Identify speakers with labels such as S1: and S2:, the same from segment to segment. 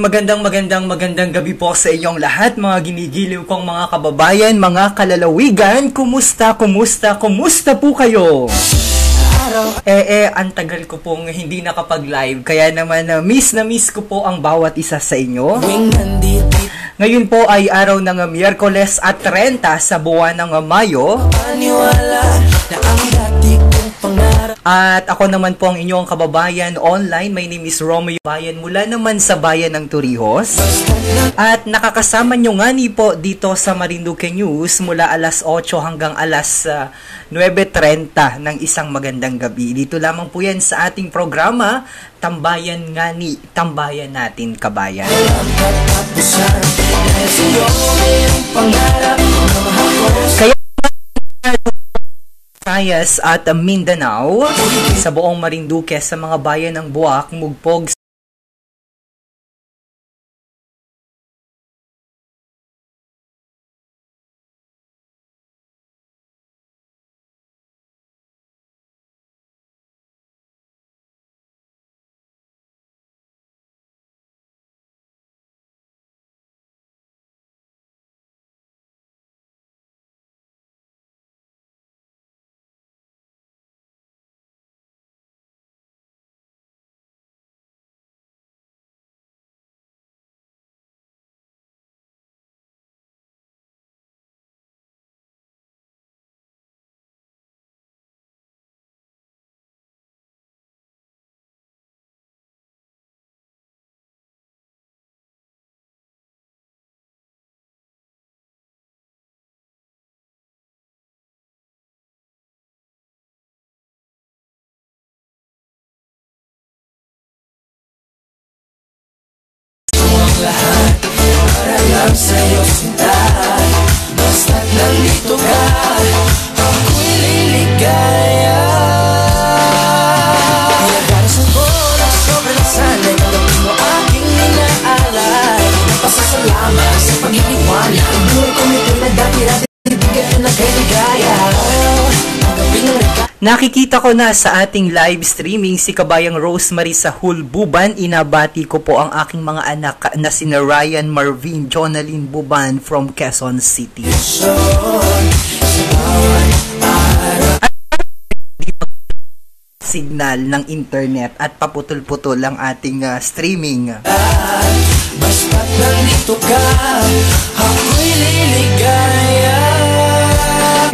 S1: magandang gabi po sa inyong lahat, mga ginigiliw kong mga kababayan, mga kalalawigan. Kumusta po kayo? Ang tagal ko pong hindi nakapag-live, kaya naman miss ko po ang bawat isa sa inyo. Ngayon po ay araw ng Miyerkules at 30 sa buwan ng Mayo. At ako naman po ang inyong kababayan online. My name is Romeo Bayan mula naman sa bayan ng Torrijos. At nakakasama nyo nga ni po dito sa Marinduque News mula alas 8 hanggang alas 9:30 ng isang magandang gabi. Dito lamang po yan sa ating programa, Tambayan nga ni, tambayan natin kabayan. Kaya Visayas at Mindanao, sa buong Marinduque, sa mga bayan ng Buwak, Mugpog,
S2: lahat para lang sa'yo sinta. Basta't nandito ka, ako'y liligaya. Pinagdarasan ko ng sobrang sanay, tanggapin mo aking inaalay. Napasasalamat sa pag-iniwan, ang buhay ko nito'y nagdati-dati, bigyan ko na kay ligaya.
S1: Nakikita ko na sa ating live streaming si Kabayang Rosemary sa Hulbuban. Inabati ko po ang aking mga anak na sina Ryan, Marvin, Jonalyn Buban from Quezon City. Signal ng internet at paputol-putol ang ating streaming.
S2: Basta't nandito ka, ako'y liligaya.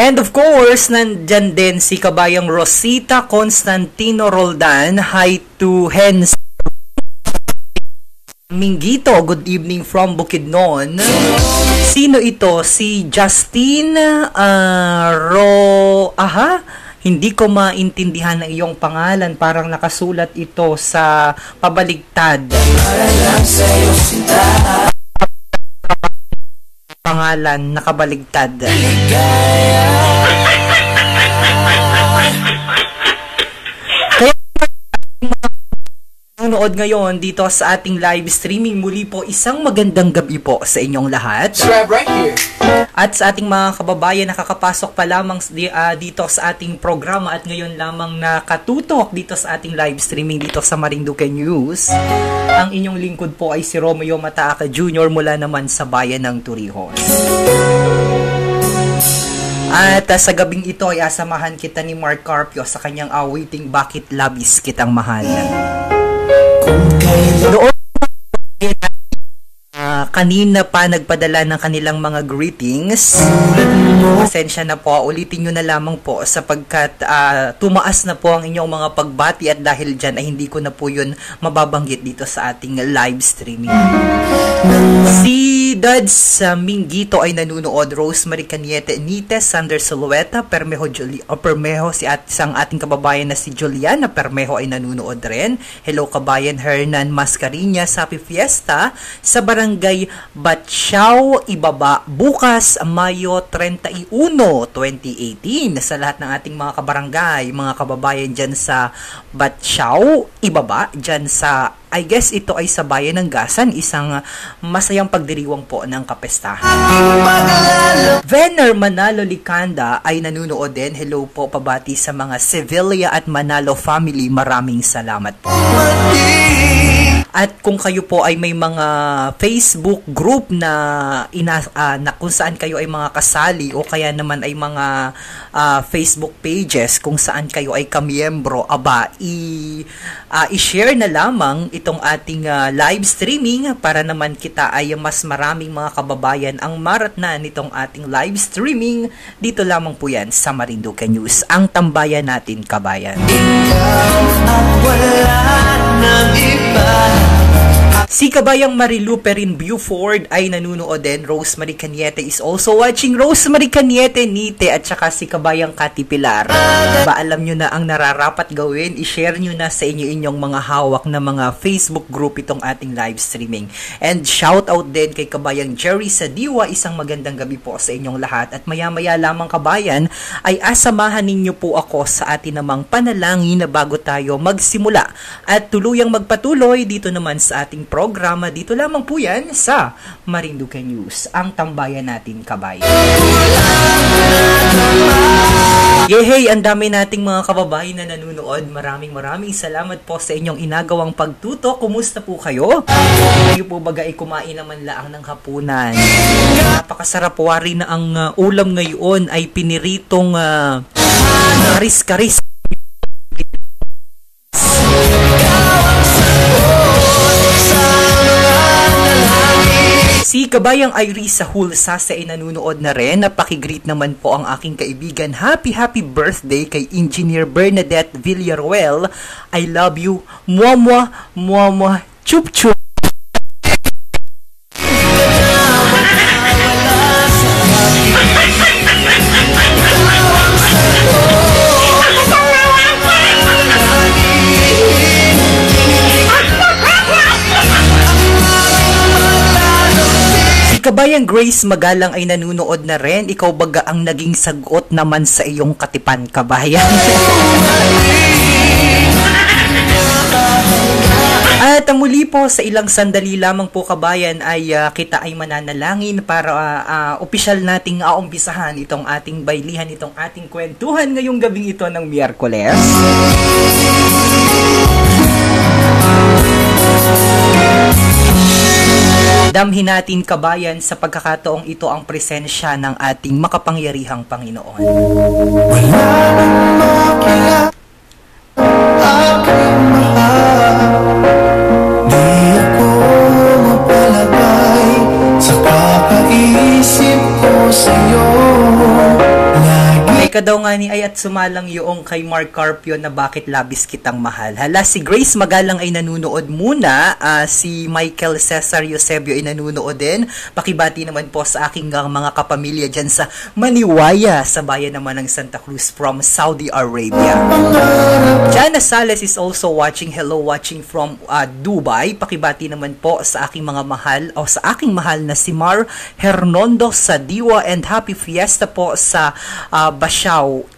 S1: And of course, nandyan din si Kabayang Rosita Constantino Roldan. Hi to Hens Minggito. Good evening from Bukidnon. Sino ito? Si Justine Hindi ko maintindihan ang iyong pangalan. Parang nakasulat ito sa pabaligtad. Pangalan nakabaligtad. Kaya nanonood ngayon dito sa ating live streaming, muli po isang magandang gabi po sa inyong lahat.
S2: Right here.
S1: At sa ating mga kababayan nakakapasok pa lamang dito sa ating programa at ngayon lamang nakatutok dito sa ating live streaming dito sa Marinduque News. Ang inyong lingkod po ay si Romeo Mataaka Jr. mula naman sa bayan ng Torrijos. At sa gabing ito ay asamahan kita ni Mark Carpio sa kanyang awiting Bakit Labis Kitang Mahal. Doon kanina pa nagpadala ng kanilang mga greetings. Pasensya na po, ulitin nyo na lamang po sapagkat tumaas na po ang inyong mga pagbati at dahil dyan ay hindi ko na po yun mababanggit dito sa ating live streaming. Si Dads Minggito ay nanunood, Rosemary Caniete Nites, Sander Solueta, Permeho si isang ating kababayan na si Juliana Permeho ay nanunood rin. Hello kabayan Hernan Mascarinas, Happy Fiesta sa Barangay Batsyao, Ibaba, bukas Mayo 31, 2018. Sa lahat ng ating mga kabarangay, mga kababayan dyan sa Batsyao, Ibaba, dyan sa I guess ito ay sa bayan ng Gasan, isang masayang pagdiriwang po ng kapestahan. Vener Manalo Licanda ay nanunood din. Hello po, pabati sa mga Sevilla at Manalo family. Maraming salamat po. At kung kayo po ay may mga Facebook group na, na kung saan kayo ay mga kasali o kaya naman ay mga Facebook pages kung saan kayo ay kamiyembro, i-share na lamang itong ating live streaming para naman kita ay mas maraming mga kababayan ang maratnan nitong ating live streaming. Dito lamang po yan sa Marinduque News, ang tambayan natin, kabayan.
S2: Ikaw ang wala ng iba.
S1: Si Kabayang Marilu Perin Buford ay nanunood din. Rosemary Caniete is also watching. Rosemary Caniete, Nite, at saka si Kabayang Kati Pilar. Ba, alam nyo na ang nararapat gawin? I-share nyo na sa inyong mga hawak na mga Facebook group itong ating live streaming. And shout out din kay Kabayang Jerry Sadiwa. Isang magandang gabi po sa inyong lahat. At maya-maya lamang, kabayan, ay asamahan ninyo po ako sa atin namang panalangin na bago tayo magsimula. At tuluyang magpatuloy dito naman sa ating programa. Dito lamang po yan sa Marinduque News, ang tambayan natin, kabayan. Yehey, ang dami nating mga kababayan na nanunood. Maraming salamat po sa inyong inagawang pagtuto. Kumusta po kayo? Kayo po baga ay kumain naman laang ng hapunan. Napakasarap, wari na ang ulam ngayon ay piniritong karis-karis. Si Kabayang Irisa Hulsase ay nanunood na rin. Napakigreet naman po ang aking kaibigan. Happy birthday kay Engineer Bernadette Villaruel. I love you. Mwah, mwah, chup chup. Kabayang Grace Magalang ay nanunood na rin. Ikaw baga ang naging sagot naman sa iyong katipan, kabayan. At muli po, sa ilang sandali lamang po, kabayan, ay kita ay mananalangin para opisyal nating umpisahan itong ating baylihan, itong ating kwentuhan ngayong gabing ito ng Miyerkules. Damhin natin, kabayan, sa pagkakataong ito ang presensya ng ating makapangyarihang Panginoon.
S2: Wala nang makila aking mahal. Di ako mapalagay sa kakaisip ko sa'yo.
S1: Ka daw nga ni ay at sumalang yung kay Mark Carpio na bakit labis kitang mahal. Hala, si Grace Magalang ay nanunood muna. Si Michael Cesar Eusebio ay nanunood din. Pakibati naman po sa aking mga kapamilya dyan sa Maniwaya, sa bayan naman ng Santa Cruz from Saudi Arabia. Jana Sales is also watching. Hello, watching from Dubai. Pakibati naman po sa aking mga mahal o sa aking mahal na si Mar Hernondo Sadiwa, and happy fiesta po sa Bachao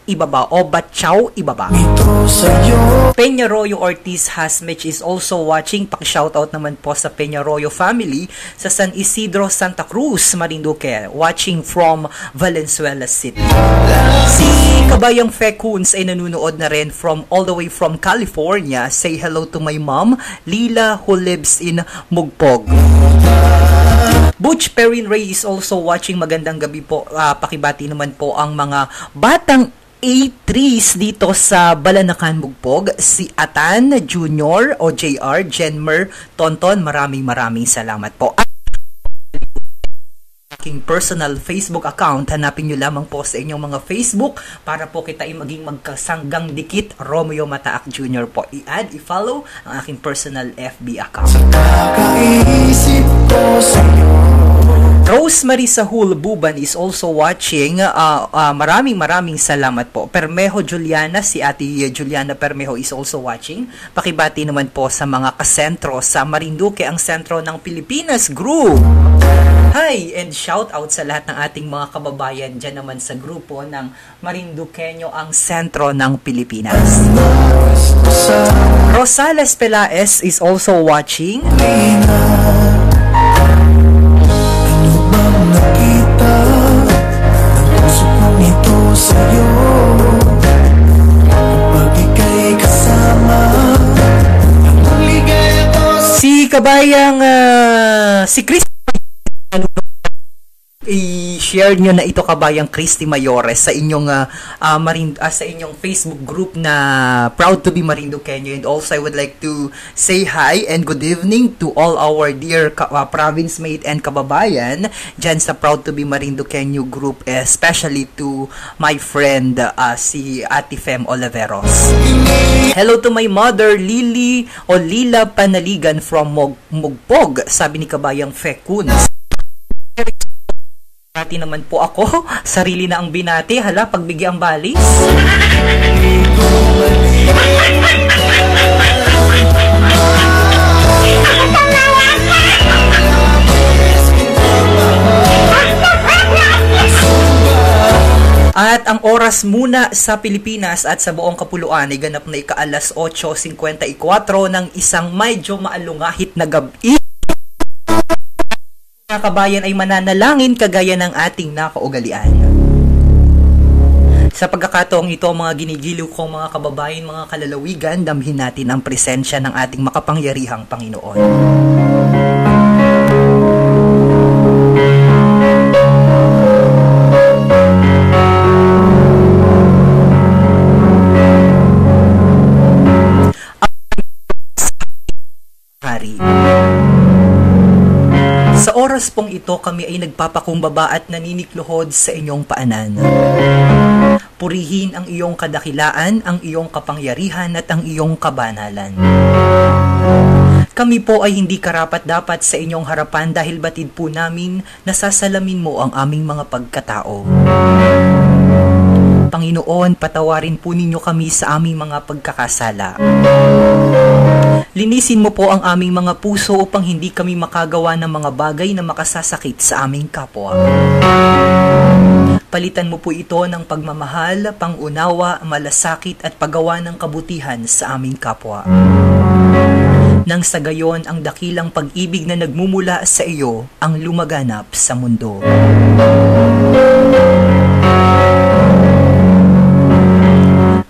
S1: Ibaba o Bachao Ibaba. Peñarroyo Ortiz Hasmich is also watching. Paki-shoutout naman po sa Peñarroyo family sa San Isidro, Santa Cruz, Marinduque, watching from Valenzuela City. Si Kabayang Fekuns ay nanunood na rin from all the way from California. Say hello to my mom, Lila, who lives in Mugpog. Butch Perrin Ray is also watching. Magandang gabi po. Pakibati naman po ang mga batang A3s dito sa Balanacan, Mugpog. Si Atan Junior o JR, Jenmer Tonton, maraming salamat po. Aking personal Facebook account, hanapin nyo lamang po sa inyong mga Facebook para po kita ay maging magkasanggang dikit. Romeo Mataak Jr. po. I-add, i-follow ang aking personal FB account. Rosemary Sahul Buban is also watching. Maraming salamat po. Permejo Juliana, si Ate Juliana Permejo is also watching. Pakibati naman po sa mga kasentro sa Marinduque, ang sentro ng Pilipinas Group. Hi! And shout out sa lahat ng ating mga kababayan dyan naman sa grupo ng Marinduqueño, ang sentro ng Pilipinas. Rosales Pelaez is also watching. Si kabayang si Chris, i-share nyo na ito kabayang Christy Mayores sa inyong sa inyong Facebook group na Proud to be Marinduqueño. And also I would like to say hi and good evening to all our dear province mate and kababayan dyan sa Proud to be Marinduqueño group, especially to my friend si Ate Fem Oliveros. Hello to my mother Lily o Lila Panaligan from Mugpog, sabi ni kabayang Fekun. Binati naman po ako. Sarili na ang binati. Hala, pagbigyang balis. At ang oras muna sa Pilipinas at sa buong kapuluan ay ganap na ika-alas 8:54 ng isang medyo maalungahit na gabi. Mga kabayan ay mananalangin kagaya ng ating nakaugalian. Sa pagkakataong ito, mga ginigiliw kong mga kababayan, mga kalalawigan, damhin natin ang presensya ng ating makapangyarihang Panginoon. Hari. Sa oras pong ito, kami ay nagpapakumbaba at naninikluhod sa inyong paanan. Purihin ang iyong kadakilaan, ang iyong kapangyarihan at ang iyong kabanalan. Kami po ay hindi karapat-dapat sa inyong harapan dahil batid po namin nasasalamin mo ang aming mga pagkatao. Panginoon, patawarin po ninyo kami sa aming mga pagkakasala. Linisin mo po ang aming mga puso upang hindi kami makagawa ng mga bagay na makasasakit sa aming kapwa. Palitan mo po ito ng pagmamahal, pangunawa, malasakit at paggawa ng kabutihan sa aming kapwa. Nang sa gayon ang dakilang pag-ibig na nagmumula sa iyo ang lumaganap sa mundo.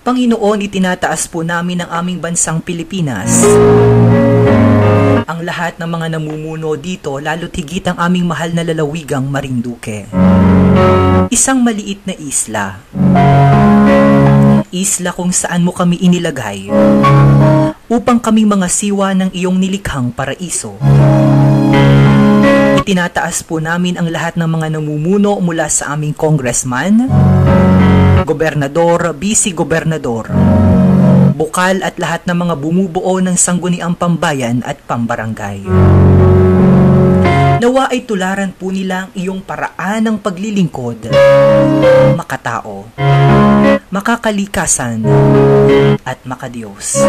S1: Panginoon, itinataas po namin ang aming bansang Pilipinas. Ang lahat ng mga namumuno dito, lalo't higit ang aming mahal na lalawigang Marinduque. Isang maliit na isla. Isla kung saan mo kami inilagay upang kaming mga siwa ng iyong nilikhang paraiso. Itinataas po namin ang lahat ng mga namumuno mula sa aming congressman, gobernador, vice-gobernador, bukal at lahat ng mga bumubuo ng sangguniang pambayan at pambarangay. Nawa ay tularan po nila ang iyong paraan ng paglilingkod, makatao, makakalikasan, at makadiyos.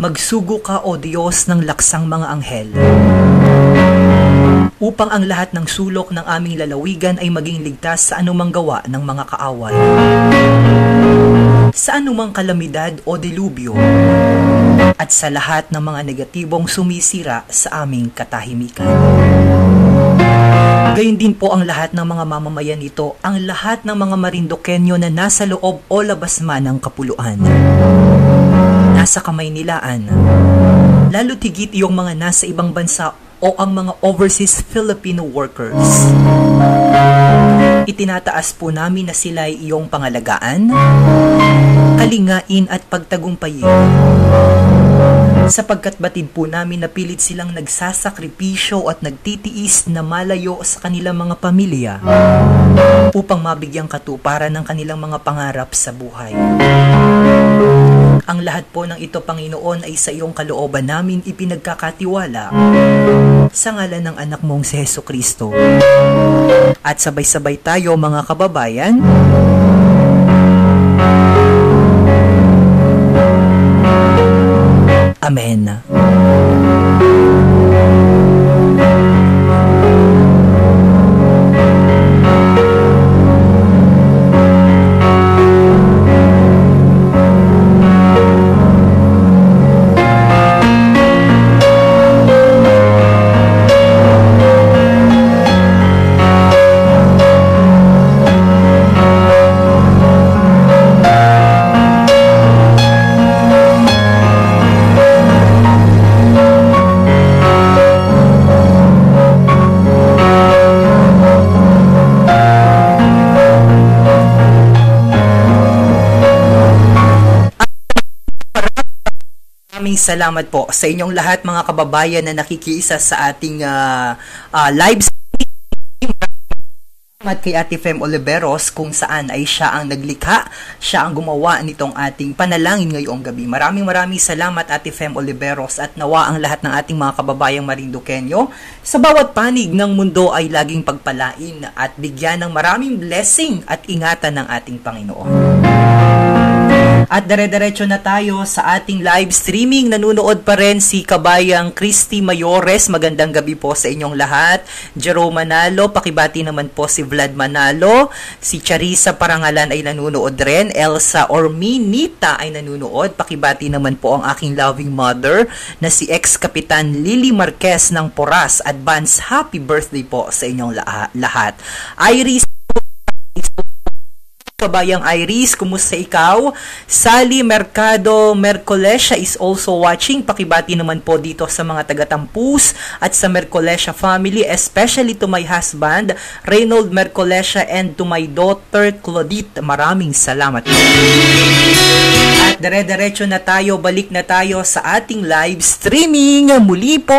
S1: Magsugo ka, O Diyos, ng laksang mga anghel, upang ang lahat ng sulok ng aming lalawigan ay maging ligtas sa anumang gawa ng mga kaaway, sa anumang kalamidad o delubyo, at sa lahat ng mga negatibong sumisira sa aming katahimikan. Gayon din po ang lahat ng mga mamamayan nito, ang lahat ng mga Marinduqueño na nasa loob o labas man ng kapuluan, nasa kamay nilaan, lalo tigit yung mga nasa ibang bansa o ang mga overseas Filipino workers. Itinataas po namin na sila ay iyong pangalagaan, kalingain at pagtagumpayin, sapagkat batid po namin na pilit silang nagsasakripisyo at nagtitiis na malayo sa kanilang mga pamilya upang mabigyang katuparan ng kanilang mga pangarap sa buhay. Ang lahat po ng ito, Panginoon, ay sa iyong kalooban namin ipinagkakatiwala sa ngalan ng anak mong si Jesucristo. At sabay-sabay tayo, mga kababayan, Amen. maraming salamat po sa inyong lahat mga kababayan na nakikiisa sa ating live stream. At kay Ate Fem Oliveros kung saan ay siya ang naglikha, siya ang gumawa nitong ating panalangin ngayong gabi. Maraming salamat Ate Fem Oliveros at nawa ang lahat ng ating mga kababayang Marinduqueño sa bawat panig ng mundo ay laging pagpalain at bigyan ng maraming blessing at ingatan ng ating Panginoon. At dire-diretso na tayo sa ating live streaming. Nanunood pa rin si Kabayang Christy Mayores. Magandang gabi po sa inyong lahat. Jerome Manalo, pakibati naman po si Vlad Manalo. Si Charissa Parangalan ay nanunood rin. Elsa Orminita ay nanunood. Pakibati naman po ang aking loving mother na si ex-kapitan Lily Marquez ng Poras. Advance happy birthday po sa inyong lahat. Iris Kabayang Iris, kumusta ikaw? Sally Mercado Mercolesha is also watching. Pakibati naman po dito sa mga taga-Tampus at sa Mercolesha family, especially to my husband, Reynold Mercolesha, and to my daughter, Claudette. Maraming salamat. At dire-diretso na tayo, balik na tayo sa ating live streaming. Muli po,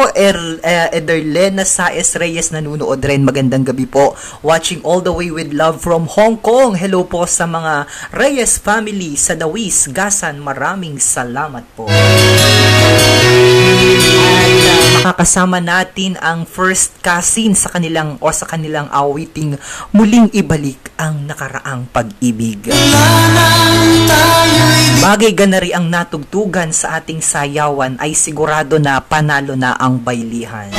S1: Ederlena Saez Reyes nanunood rin. Magandang gabi po. Watching all the way with love from Hong Kong. Hello po sa mga Reyes family sa Dawis, Gasan. Maraming salamat po. At makakasama natin ang first cousin sa kanilang awiting Muling Ibalik ang Nakaraang Pag-ibig. Bagay ganari ang natugtugan sa ating sayawan ay sigurado na panalo na ang baylihan.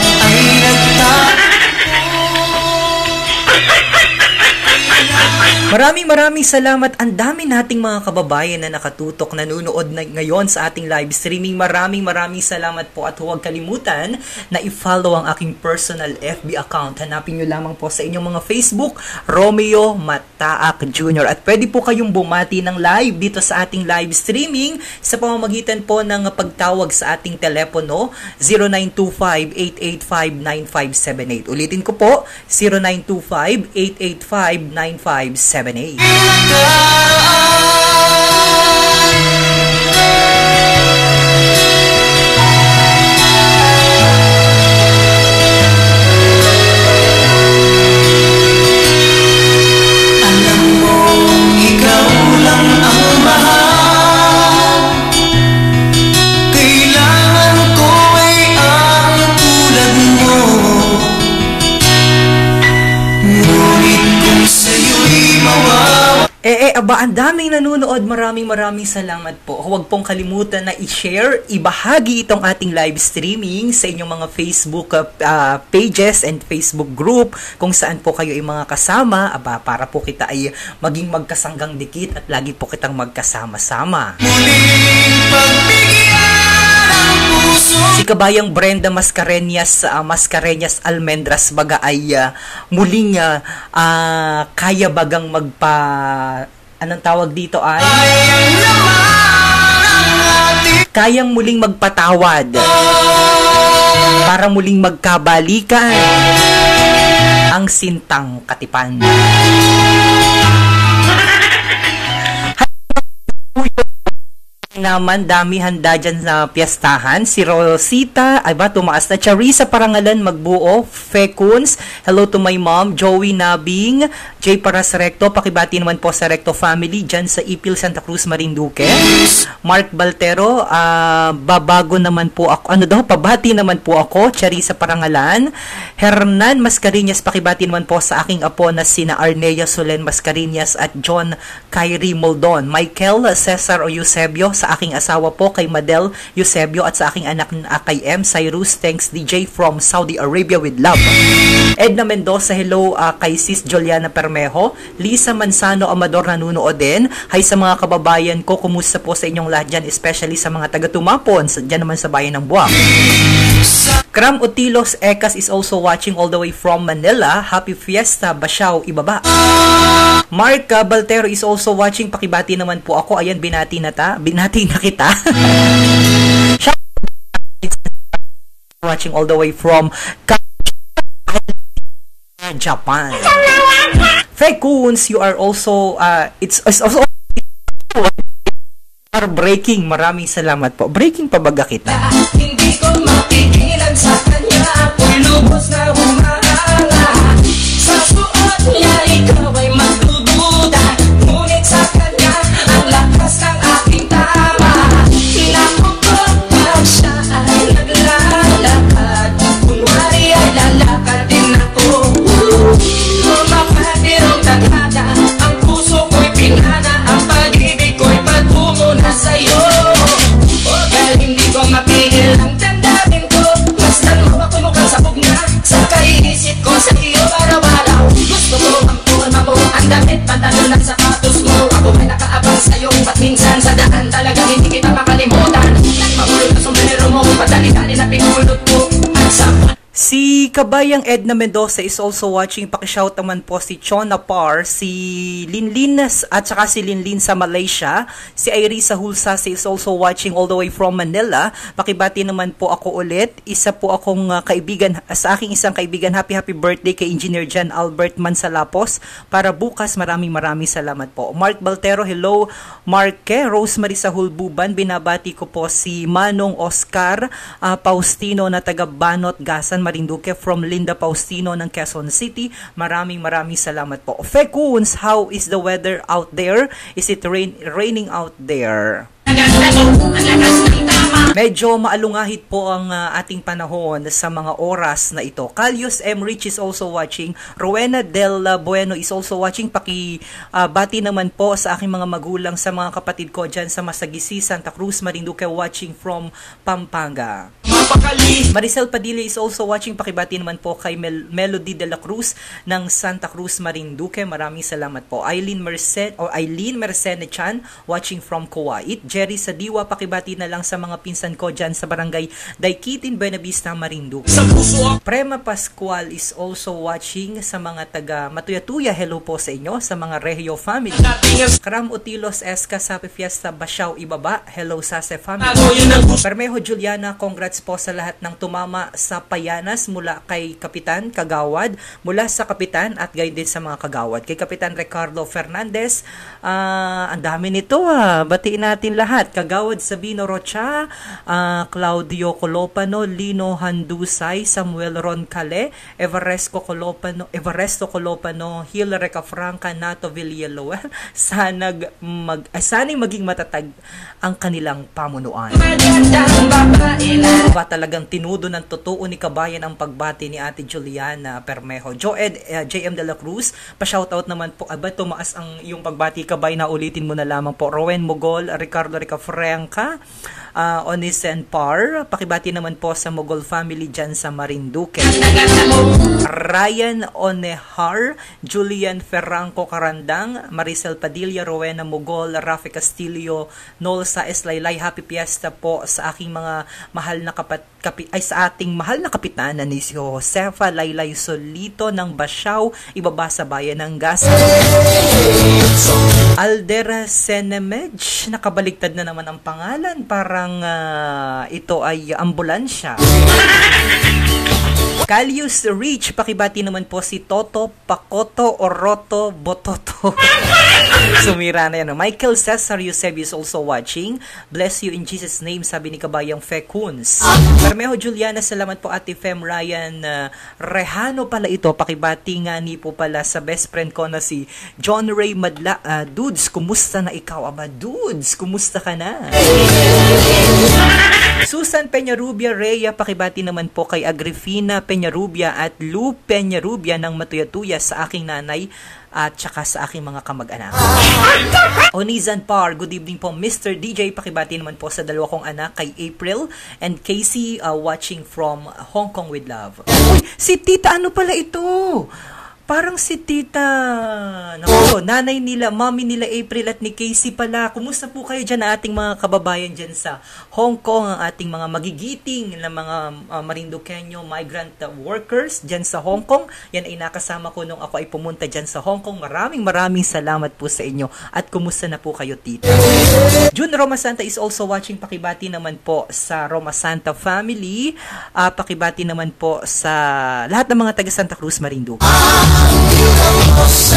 S1: Maraming salamat. Ang dami nating mga kababayan na nakatutok, nanunood na ngayon sa ating live streaming. Maraming salamat po at huwag kalimutan na i-follow ang aking personal FB account. Hanapin nyo lamang po sa inyong mga Facebook, Romeo Mataak Jr. At pwede po kayong bumati ng live dito sa ating live streaming sa pamamagitan po ng pagtawag sa ating telepono 0925-885-9578. Ulitin ko po, 0925-885-9578. Aba, ang daming nanunood. Maraming salamat po. Huwag pong kalimutan na i-share, ibahagi itong ating live streaming sa inyong mga Facebook pages and Facebook group kung saan po kayo ay mga kasama. Aba, para po kita ay maging magkasanggang dikit at lagi po kitang magkasama-sama. Si Kabayang Brenda Mascareñas Almendras baga ay muling kaya bagang anong tawag dito ay kayang muling magpatawad para muling magkabalikan ang sintang katipan. Naman dami handa dyan sa piyestahan. Si Rosita, tumaas na. Charissa Parangalan Magbuo, Fekuns, hello to my mom, Joey Nabing, J. Paras Recto, pakibati naman po sa Recto family dyan sa Ipil, Santa Cruz, Marinduque. Mark Baltero, babago naman po ako, pabati naman po ako, Charissa Parangalan. Hernan Mascareñas, pakibati naman po sa aking apo na sina Arnea Solen Mascareñas at John Kyrie Moldon. Michael Cesar o Eusebio, sa aking asawa po kay Madel Eusebio at sa aking anak na kay M. Cyrus. Thanks DJ from Saudi Arabia with love. Edna Mendoza, hello kay Sis Juliana Permejo. Lisa Mansano Amador nanunood din. Hi sa mga kababayan ko, kumusta po sa inyong lahat dyan, especially sa mga taga-Tumapon, dyan naman sa bayan ng Buwak. Kram Utilos Ekas is also watching all the way from Manila. Happy Fiesta, Basyaw, Ibaba. Mark Baltero is also watching. Pakibati naman po ako. Ayan, binati na kita. Watching all the way from Japan. Fekuns, you are also it's also Star Breaking, maraming salamat po. Breaking pabaga kita.
S2: Hindi ko mapigilan sa kanya, ako'y lubos na humahala. Sa suot niya, ikaw ay magdududa, ngunit sa kanya, ang lakas ng aking tama. Naku ko, pag siya ay naglalakad, kunwari ay lalakad din ako. Mapatirong taghada, ang puso ko'y pinana, ang pag-ibig ko'y patungo na sa'yo. Dahil hindi ko mapigil ang damdamin ko, basta lumabak ko mukhang sabog na sa kaiisip ko sa iyo araw-araw. Gusto ko ang forma mo, ang damit, pantalon at sapatos mo. Ako ay nakaabang sa'yo, ba't minsan sa daan talagang hindi kita makalimutan. Nagmahulog na sombrero mo, padali-dali na pinulot mo at sa
S1: Si Kabayang Edna Mendoza is also watching. Pakishout naman po si Chona Par, si Linlin at saka si Linlin sa Malaysia. Si Irisa Hulsasi is also watching all the way from Manila. Pakibati naman po ako ulit. Isa po akong kaibigan, sa aking isang kaibigan, happy birthday kay Engineer John Albert Mansalapos. Para bukas, maraming salamat po. Mark Baltero, hello. Marke, Rosemary sa Hulbuban. Binabati ko po si Manong Oscar Paustino na taga Banot, Gasan, Marinduque, from Linda Paustino ng Quezon City. Maraming salamat po. Fekuns, how is the weather out there? Is it raining out there? Medyo maalungahit po ang ating panahon sa mga oras na ito. Calius M. Rich is also watching. Rowena Del Bueno is also watching. Bati naman po sa aking mga magulang, sa mga kapatid ko dyan sa Masagisi, Santa Cruz, Marinduque, watching from Pampanga. Maricel Padilla is also watching. Pakibati naman po kay Melody de la Cruz ng Santa Cruz, Marinduque. Maraming salamat po. Eileen Mercene Chan watching from Kuwait. Jerry Sadiwa, pakibati na lang sa mga pinsan ko dyan sa barangay Daikitin, Buenavista, Marinduque. Prema Pascual is also watching. Sa mga taga Matuyatuya, hello po sa inyo. Sa mga Regio family. Karam Utilos Esca, Sapi Fiesta, Basyaw, Ibaba, hello sa family. Permejo Juliana, congrats po sa lahat ng tumama sa Payanas, mula kay Kapitan Kagawad, mula sa Kapitan at gayon din sa mga Kagawad. Kay Kapitan Ricardo Fernandez, ang dami nito batiin natin lahat. Kagawad Sabino Rocha, Claudio Colopano, Lino Handusay, Samuel Roncale, Everesto Colopano, Hilary Cafranca, Nato Villaluel. Sana'y maging matatag ang kanilang pamunuan. Ba talagang tinudo ng totoo ni Kabayan ang pagbati ni Ate Juliana Permejo. JM de la Cruz, pa-shoutout naman po. Tumaas ang yung pagbati, Kabayan, na ulitin mo na lamang po. Rowen Mogol, Ricardo Ricafranca, Onisen Par, pakibati naman po sa Mogol family dyan sa Marinduque. Ryan Onehar, Julian Ferranco Carandang, Maricel Padilla, Rowena Mogol, Rafi Castillo, Noel Saes Laylay, happy fiesta po sa aking mga mahal na sa ating mahal na kapitan na ni si Josefa Laylay Solito ng Basyaw, ibaba sa bayan ng Gasa. Aldera Senemej, nakabaligtad na naman ang pangalan, parang ito ay ambulansya. Calius Rich, pakibati naman po si Toto Pakoto Oroto Bototo. Sumira na yan. Michael Cesar Eusebius also watching. Bless you in Jesus' name, sabi ni Kabayang Fekuns. Permejo Juliana, salamat po Ate Fem Ryan Rehano pala ito. Pakibati nga ni po pala sa best friend ko na si John Ray Madla. Dudes, kumusta na ikaw? Dudes, kumusta ka na? Susan Peñarubia Rhea, pakibati naman po kay Agrifina Peñarubia at Lou Peñarubia ng Matuyatuya, sa aking nanay at saka sa aking mga kamag-anak. Onizan Par, good evening po Mr. DJ, pakibati naman po sa dalawa kong anak, kay April and Casey, watching from Hong Kong with love. Uy, si Tita ano pala ito? Parang si Tita, nanay nila, mommy nila April at ni Casey pala. Kumusta po kayo dyan, ating mga kababayan dyan sa Hong Kong, ang ating mga magigiting na mga Marinduqueño migrant workers dyan sa Hong Kong. Yan ay nakasama ko nung ako ay pumunta dyan sa Hong Kong. Maraming salamat po sa inyo. At kumusta na po kayo, Tita? June Roma Santa is also watching. Pakibati naman po sa Roma Santa family. Pakibati naman po sa lahat ng mga taga Santa Cruz, Marinduque.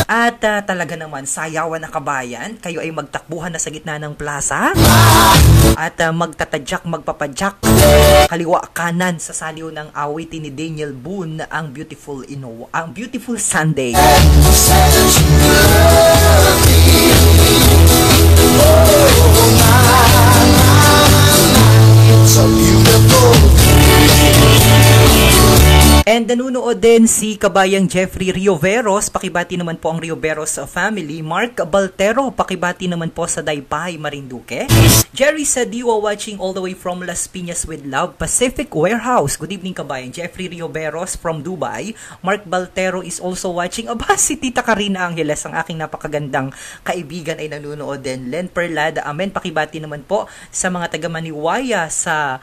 S1: At talaga naman, sayawan na kabayan, kayo ay magtakbuhan na sa gitna ng plaza at magtatadyak, magpapadyak, kaliwa kanan sa saliw ng awitin ni Daniel Boone, ang Beautiful Sunday. So beautiful. And nanunood din si kabayang Jeffrey Rioveros, pakibati naman po ang Rioveros family. Mark Baltero, pakibati naman po sa Daypay, Marinduque. Jerry Sadiwa watching all the way from Las Piñas with love, Pacific Warehouse. Good evening kabayang Jeffrey Rioveros from Dubai. Mark Baltero is also watching. Aba, si Tita Karina Angeles, ang aking napakagandang kaibigan, ay nanunood din. Len Perlada, amen, pakibati naman po sa mga taga Maniwaya, sa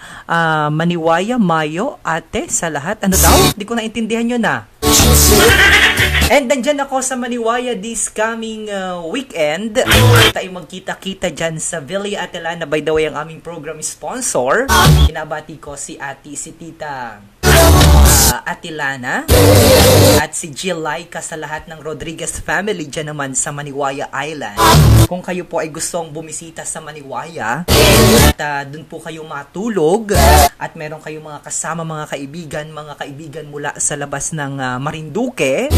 S1: Maniwaya, Mayo, ate, sa lahat. Ano daw? Hindi ko naintindihan yun na. And nandyan ako sa Maniwaya this coming weekend. Tayo magkita-kita dyan sa Villa Atilana. By the way, ang aming program sponsor. Kinabati ko si Tita Atilana at si Jill Laika sa lahat ng Rodriguez family dyan naman sa Maniwaya Island. Kung kayo po ay gustong bumisita sa Maniwaya at dun po kayo matulog at meron kayong mga kasama, mga kaibigan mula sa labas ng Marinduque,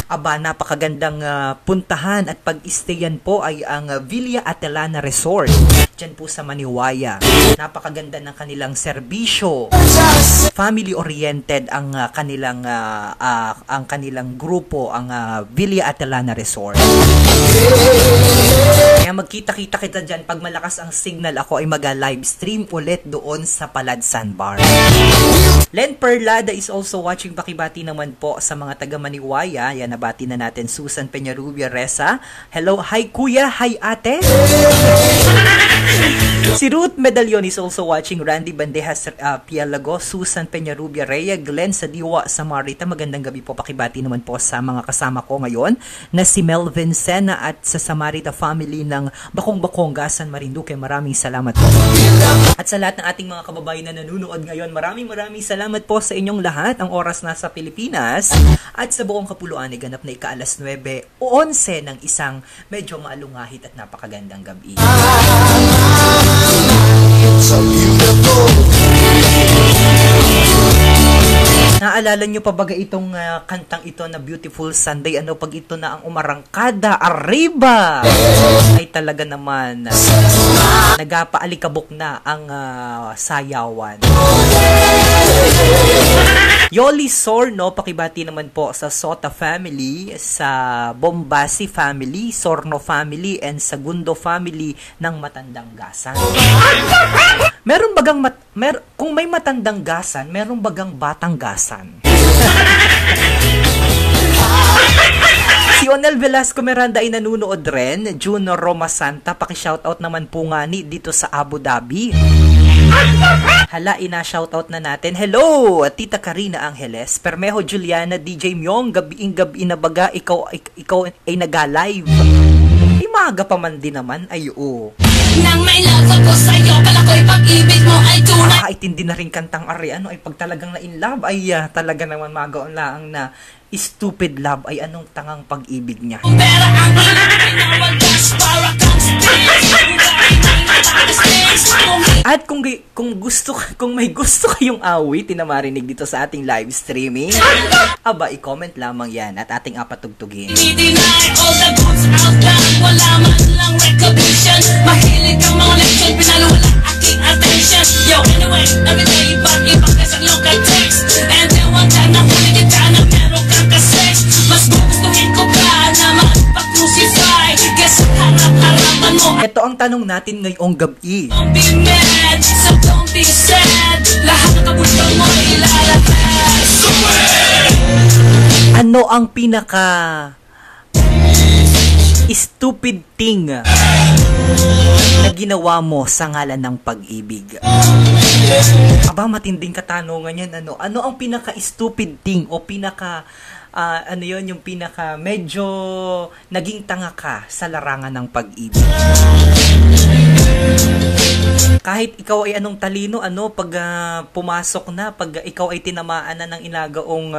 S1: aba, napakagandang puntahan at pag-stayan po ay ang Villa Atilana Resort dyan po sa Maniwaya. Napakaganda ng kanilang serbisyo, family oriented ang kanilang grupo, ang Villa Atilana Resort. Kaya magkita-kita kita dyan. Pag malakas ang signal, ako ay mag-live stream ulit doon sa Palad Sandbar. Len Perlada is also watching. Pakibati naman po sa mga taga Maniwaya. Yan, nabati na natin Susan Peñarubia Reza. Hello, hi kuya, hi ate. Si Ruth Medallion is also watching. Randy Bandejas Pialago, Susan Peñarubia Reyes, Glenn Sadiwa Samarita. Magandang gabi po. Pakibati naman po sa mga kasama ko ngayon na si Melvin Sena at sa Samarita family ng Bakong-Bakonggasan, Marinduque. Maraming salamat po. At sa lahat ng ating mga kababayan na nanunood ngayon, maraming salamat po sa inyong lahat. Ang oras na sa Pilipinas at sa buong kapuluan ay ganap na ika-alas 9 o 11 ng isang medyo maalungahit at napakagandang gabi. So beautiful. Naalala nyo pa baga itong kantang ito na Beautiful Sunday? Ano pag ito na ang umarangkada, arriba! Ay talaga naman, nagapaalikabok na ang sayawan. Yoli Sorno, pakibati naman po sa Sota family, sa Bombasi family, Sorno family, and sa Gundo family ng Matandang Gasan. Meron bagang kung may matandang gasan, meron bagang batang gasan. Si Onel Velasco Miranda ay nanunood rin. Juno Roma Santa, paki-shoutout naman po nga ni dito sa Abu Dhabi. Hala, ina-shoutout na natin. Hello, Tita Karina Angeles, Permejo Juliana, DJ Myong, gabi na baga, ikaw ay nag-live. Imaga pa man din naman, ay oo. Nang may love ako sa'yo, pala ko'y pag-ibig mo ay tunay. Itindi na rin kantang ari, ano, ay pag talagang na in love, ay talaga naman magaon lang na stupid love, ay anong tangang pag-ibig niya. Pero ang inawagas para kang at kung may gusto kayong awit na marinig dito sa ating live streaming, aba, i-comment lamang yan at ating apatugtugin. I-deny all the goods out there, wala man lang recognition. Mahilig kang mga leksyon, pinalawala aking attention. Yo, anyway, everyday iba't kasang yung ka-text. And then one time na huli kita na meron kang ka-sex. Mas gugustuhin ko pa na magpa-crucify. Guess harap-harapan mo. Ito ang tanong natin ngayong gabi. Don't be mad, so don't be sad. Lahat ng kabultong mo ilalabas. Ano ang pinaka stupid thing na ginawa mo sa ngalan ng pag-ibig? Aba, matinding katanungan yan. Ano ang pinaka-stupid thing o yung pinaka medyo naging tanga ka sa larangan ng pag-ibig? Kahit ikaw ay anong talino, pag pumasok na, pag ikaw ay tinamaan na ng inagaong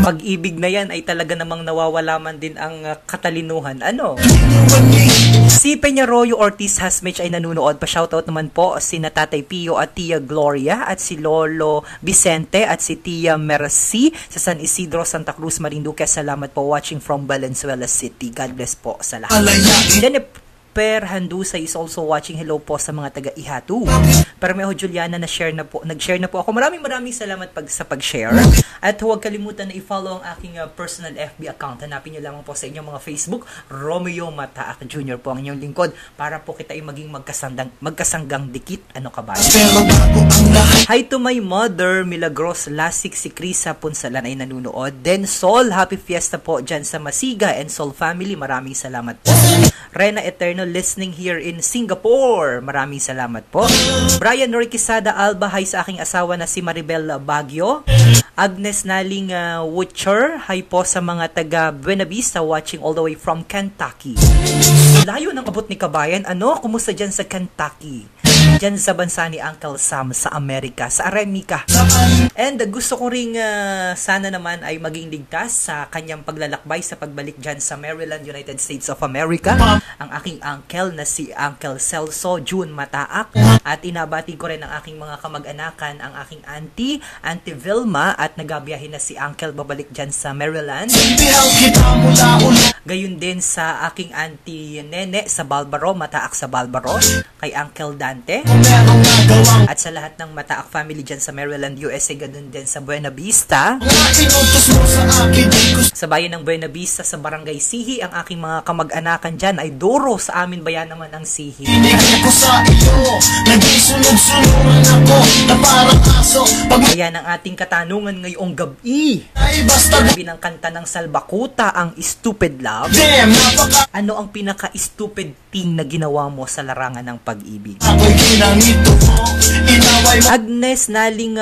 S1: pag-ibig na yan ay talaga namang nawawala man din ang katalinuhan. Ano? Si Peñarroyo Ortiz Hasmich ay nanunood. Pa-shoutout naman po si Tatay Pio at Tia Gloria at si Lolo Vicente at si Tia Mercy sa San Isidro, Santa Cruz, Marinduque. Salamat po watching from Valenzuela City. God bless po sa lahat. Per Handusay is also watching. Hello po sa mga taga Ihatu. Parmeho Juliana nag-share na po ako. Maraming salamat sa pag-share. At huwag kalimutan na i-follow ang aking personal FB account. Hanapin niyo lamang po sa inyong mga Facebook. Romeo Mataak Jr. po ang inyong lingkod para po kita ay maging magkasanggang dikit. Ano ka ba? Hi to my mother, Milagros Lasik, si Krisa Punsalan ay nanunood. Then Sol, happy fiesta po dyan sa Masiga and Sol family. Maraming salamat po. Rena Eternal listening here in Singapore. Maraming salamat po. Brian Norquisada Alba, hi sa aking asawa na si Maribel Baguio. Agnes Naling Wutcher, hi po sa mga taga Buena Vista watching all the way from Kentucky. Layo ng abot ni Kabayan. Ano? Kumusta dyan sa Kentucky? Dyan sa bansa ni Uncle Sam sa Amerika, sa Aremica. And gusto ko ring sana naman ay maging ligtas sa kanyang paglalakbay sa pagbalik dyan sa Maryland, United States of America. Ang aking uncle na si Uncle Celso June Mataak. At inabati ko rin ang aking mga kamag-anakan, ang aking Auntie Vilma, at nagabiyahin na si Uncle babalik dyan sa Maryland. Gayun din sa aking Auntie Nene sa Balbaro, Mataak sa Balbaro, kay Uncle Dante. At sa lahat ng Mataak family dyan sa Maryland, USA, ganun din sa Buena Vista. Sa bayan ng Buena Vista, sa Barangay Sihi, ang aking mga kamag-anakan dyan ay Duro, sa amin bayan naman ang Sihi. Ayan ang ating katanungan ngayong gabi. Sabi ng kanta ng Salbakuta, ang Stupid Love. Ano ang pinaka-stupid thing na ginawa mo sa larangan ng pag-ibig? Agnes Naling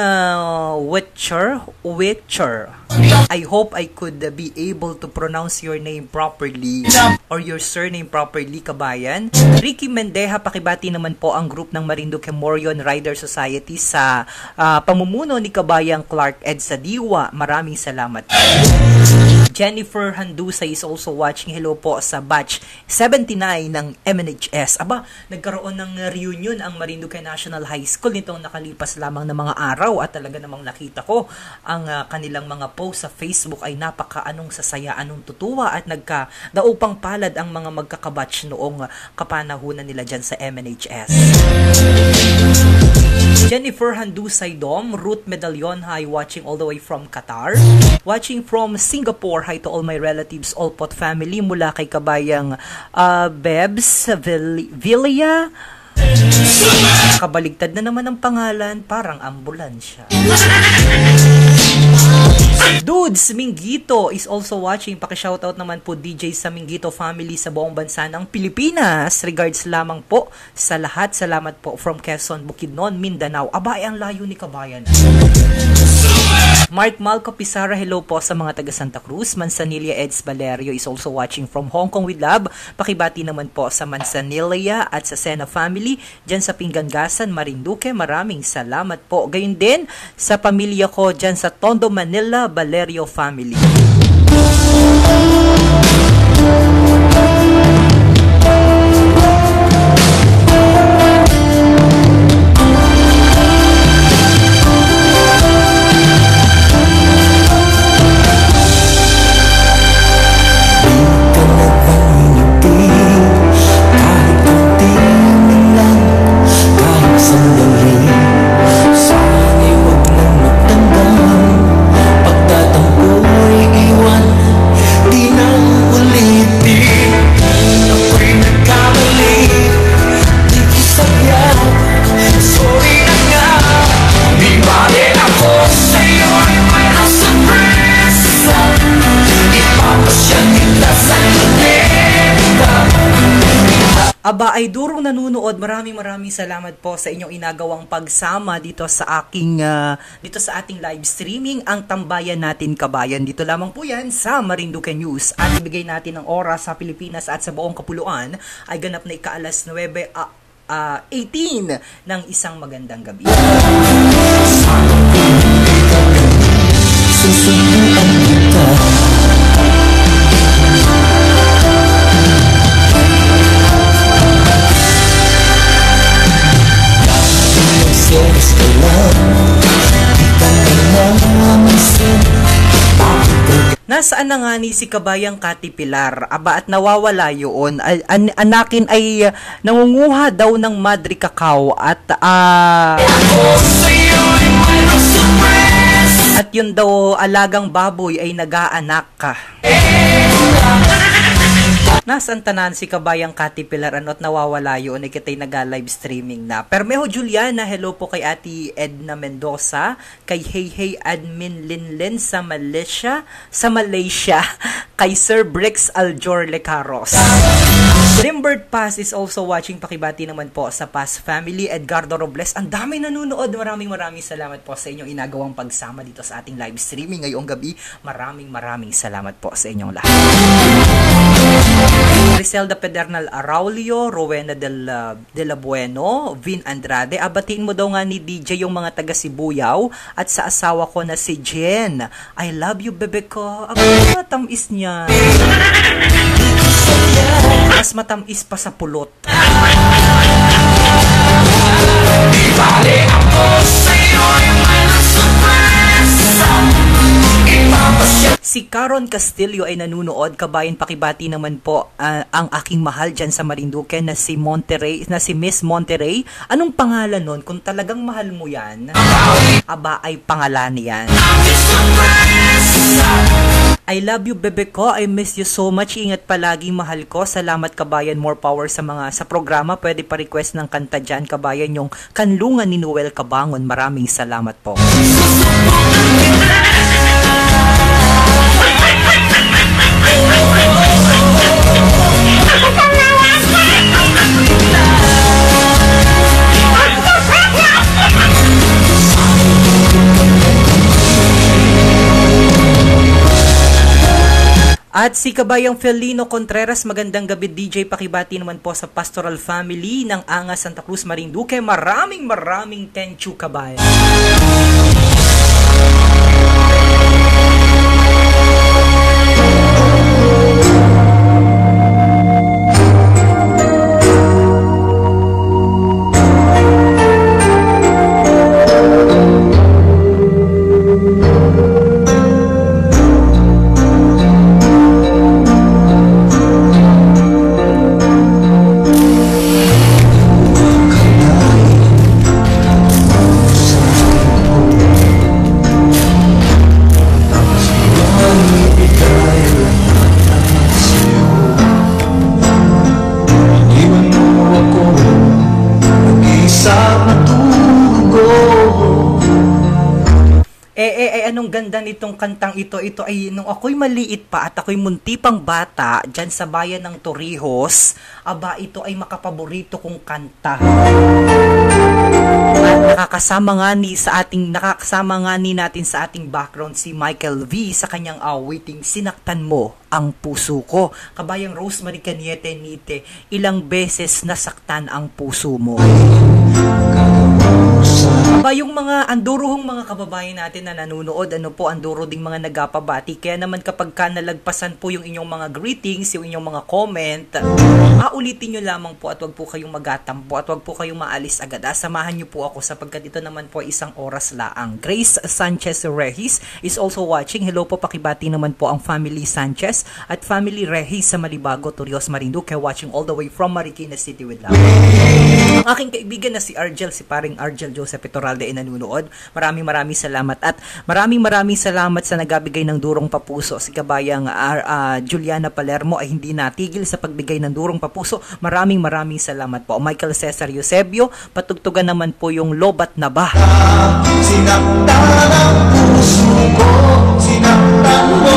S1: Witcher. I hope I could be able to pronounce your name properly or your surname properly, Kabayan. Ricky Mendeja, pakibati naman po ang group ng Marinduque Morion Rider Society sa pamumuno ni Kabayang Clark Ed Sadiwa. Maraming salamat. Jennifer Handusay is also watching. Hello po sa batch 79 ng MNHS. Aba, nagkaroon ng reunion ang Marinduque National High School nitong nakalipas lamang na mga araw at talaga namang nakita ko ang kanilang mga post sa Facebook ay napaka-anong sasaya, anong tutuwa at nagka-daupang palad ang mga magkakabatch noong kapanahunan nila dyan sa MNHS. Jennifer Handusay Dom, Ruth Medallion, hi, watching all the way from Qatar. Watching from Singapore, hi to all my relatives, Olpot family, mula kay Kabayang Bebs Villa. Kabaligtad na naman ang pangalan, parang ambulansya. Dudes Mingito is also watching. Paki-shoutout naman po DJ sa Mingito family sa buong bansa ng Pilipinas. Regards lamang po sa lahat. Salamat po from Quezon, Bukidnon, Mindanao. Aba, ang layo ni Kabayan. Mark Malco Pizarra, hello po sa mga taga Santa Cruz. Manzanilla Eds Valerio is also watching from Hong Kong with love. Pakibati naman po sa Manzanilla at sa Sena family dyan sa Pinggangasan, Marinduque. Maraming salamat po. Gayun din sa pamilya ko dyan sa Tondo, Manila, Valerio family. Aba, ay durong nanunood. Maraming salamat po sa inyong inagawang pagsama dito sa aking ating live streaming, ang Tambayan Natin Kabayan. Dito lamang po 'yan sa Marinduque News. At ibigay natin ang oras sa Pilipinas at sa buong kapuluan ay ganap na ika-alas 9:18 ng isang magandang gabi. Susunduan kita Nasaan na nga ni si kabayang Kati Pilar? Aba at nawawala yun. Anakin ay nangunguha daw ng Madre Cacao at yun daw alagang baboy ay nag-aanak ka. Nasaan tanan si kabayang Kati Pilar at nawawala yun ay kita'y nag-live streaming na. Permeho Juliana, hello po kay Ate Edna Mendoza, kay Hey Admin Linlin sa Malaysia, kay Sir Brix Aljor Lecaros. Limbert Paz is also watching, pakibati naman po sa Paz family. Edgardo Robles, ang dami nanonood. Maraming salamat po sa inyong inagawang pagsama dito sa ating live streaming ngayong gabi. Maraming salamat po sa inyong lahat. Griselda Pedernal Araulio, Rowena de la Bueno, Vin Andrade, abatiin mo daw nga ni DJ yung mga taga Sibuyaw at sa asawa ko na si Jen. I love you, bebe ko. Matamis niya. Mas matamis pa sa pulot. Di bale ako sa'yo yung si Caron Castillo ay nanunood, kabayan pakibati naman po ang aking mahal dyan sa Marinduque na si Miss Monterrey. Anong pangalan nun? Kung talagang mahal mo yan, aba ay pangalan yan. I love you, bebe ko. I miss you so much. Ingat palagi, mahal ko. Salamat, kabayan. More power sa programa. Pwede pa request ng kanta dyan, kabayan, yung Kanlungan ni Noel Cabangon. Maraming salamat po. At si kabayang Felino Contreras, magandang gabi DJ, pakibati naman po sa Pastoral Family ng Angas Santa Cruz Marinduque. Maraming thank you, kabayan. Anong ganda nitong kantang ito. Ito ay nung ako'y maliit pa at ako'y munti pang bata dyan sa bayan ng Torrijos, aba ito ay makapaborito kong kanta. At nakakasama nga ni natin sa ating background si Michael V sa kanyang awiting Sinaktan Mo ang Puso Ko. Kabayang Rosemary Caniete Nite, ilang beses nasaktan ang puso mo. Aba, yung mga anduruhong mga kababayan natin na nanunood, anduro ding mga nagapabati. Kaya naman kapag ka nalagpasan po yung inyong mga greetings, yung inyong mga comment, ulitin nyo lamang po at wag po kayong magatampo at wag po kayong maalis agad. Samahan nyo po ako sapagkat ito naman po isang oras laang. Grace Sanchez Regis is also watching. Hello po, pakibati naman po ang family Sanchez at family Regis sa Malibago, Torrijos, Marinduque, watching all the way from Marikina City with love. Ang aking kaibigan na si paring Argel Joseph Iturralde ay nanunood. Maraming salamat at maraming salamat sa nagabigay ng durong papuso. Si kabayang Juliana Palermo ay hindi natigil sa pagbigay ng durong papuso. Maraming salamat po. Michael Cesar Eusebio, patugtugan naman po yung Lobat na Ba. Sinaktan ang puso ko, sinaktan mo.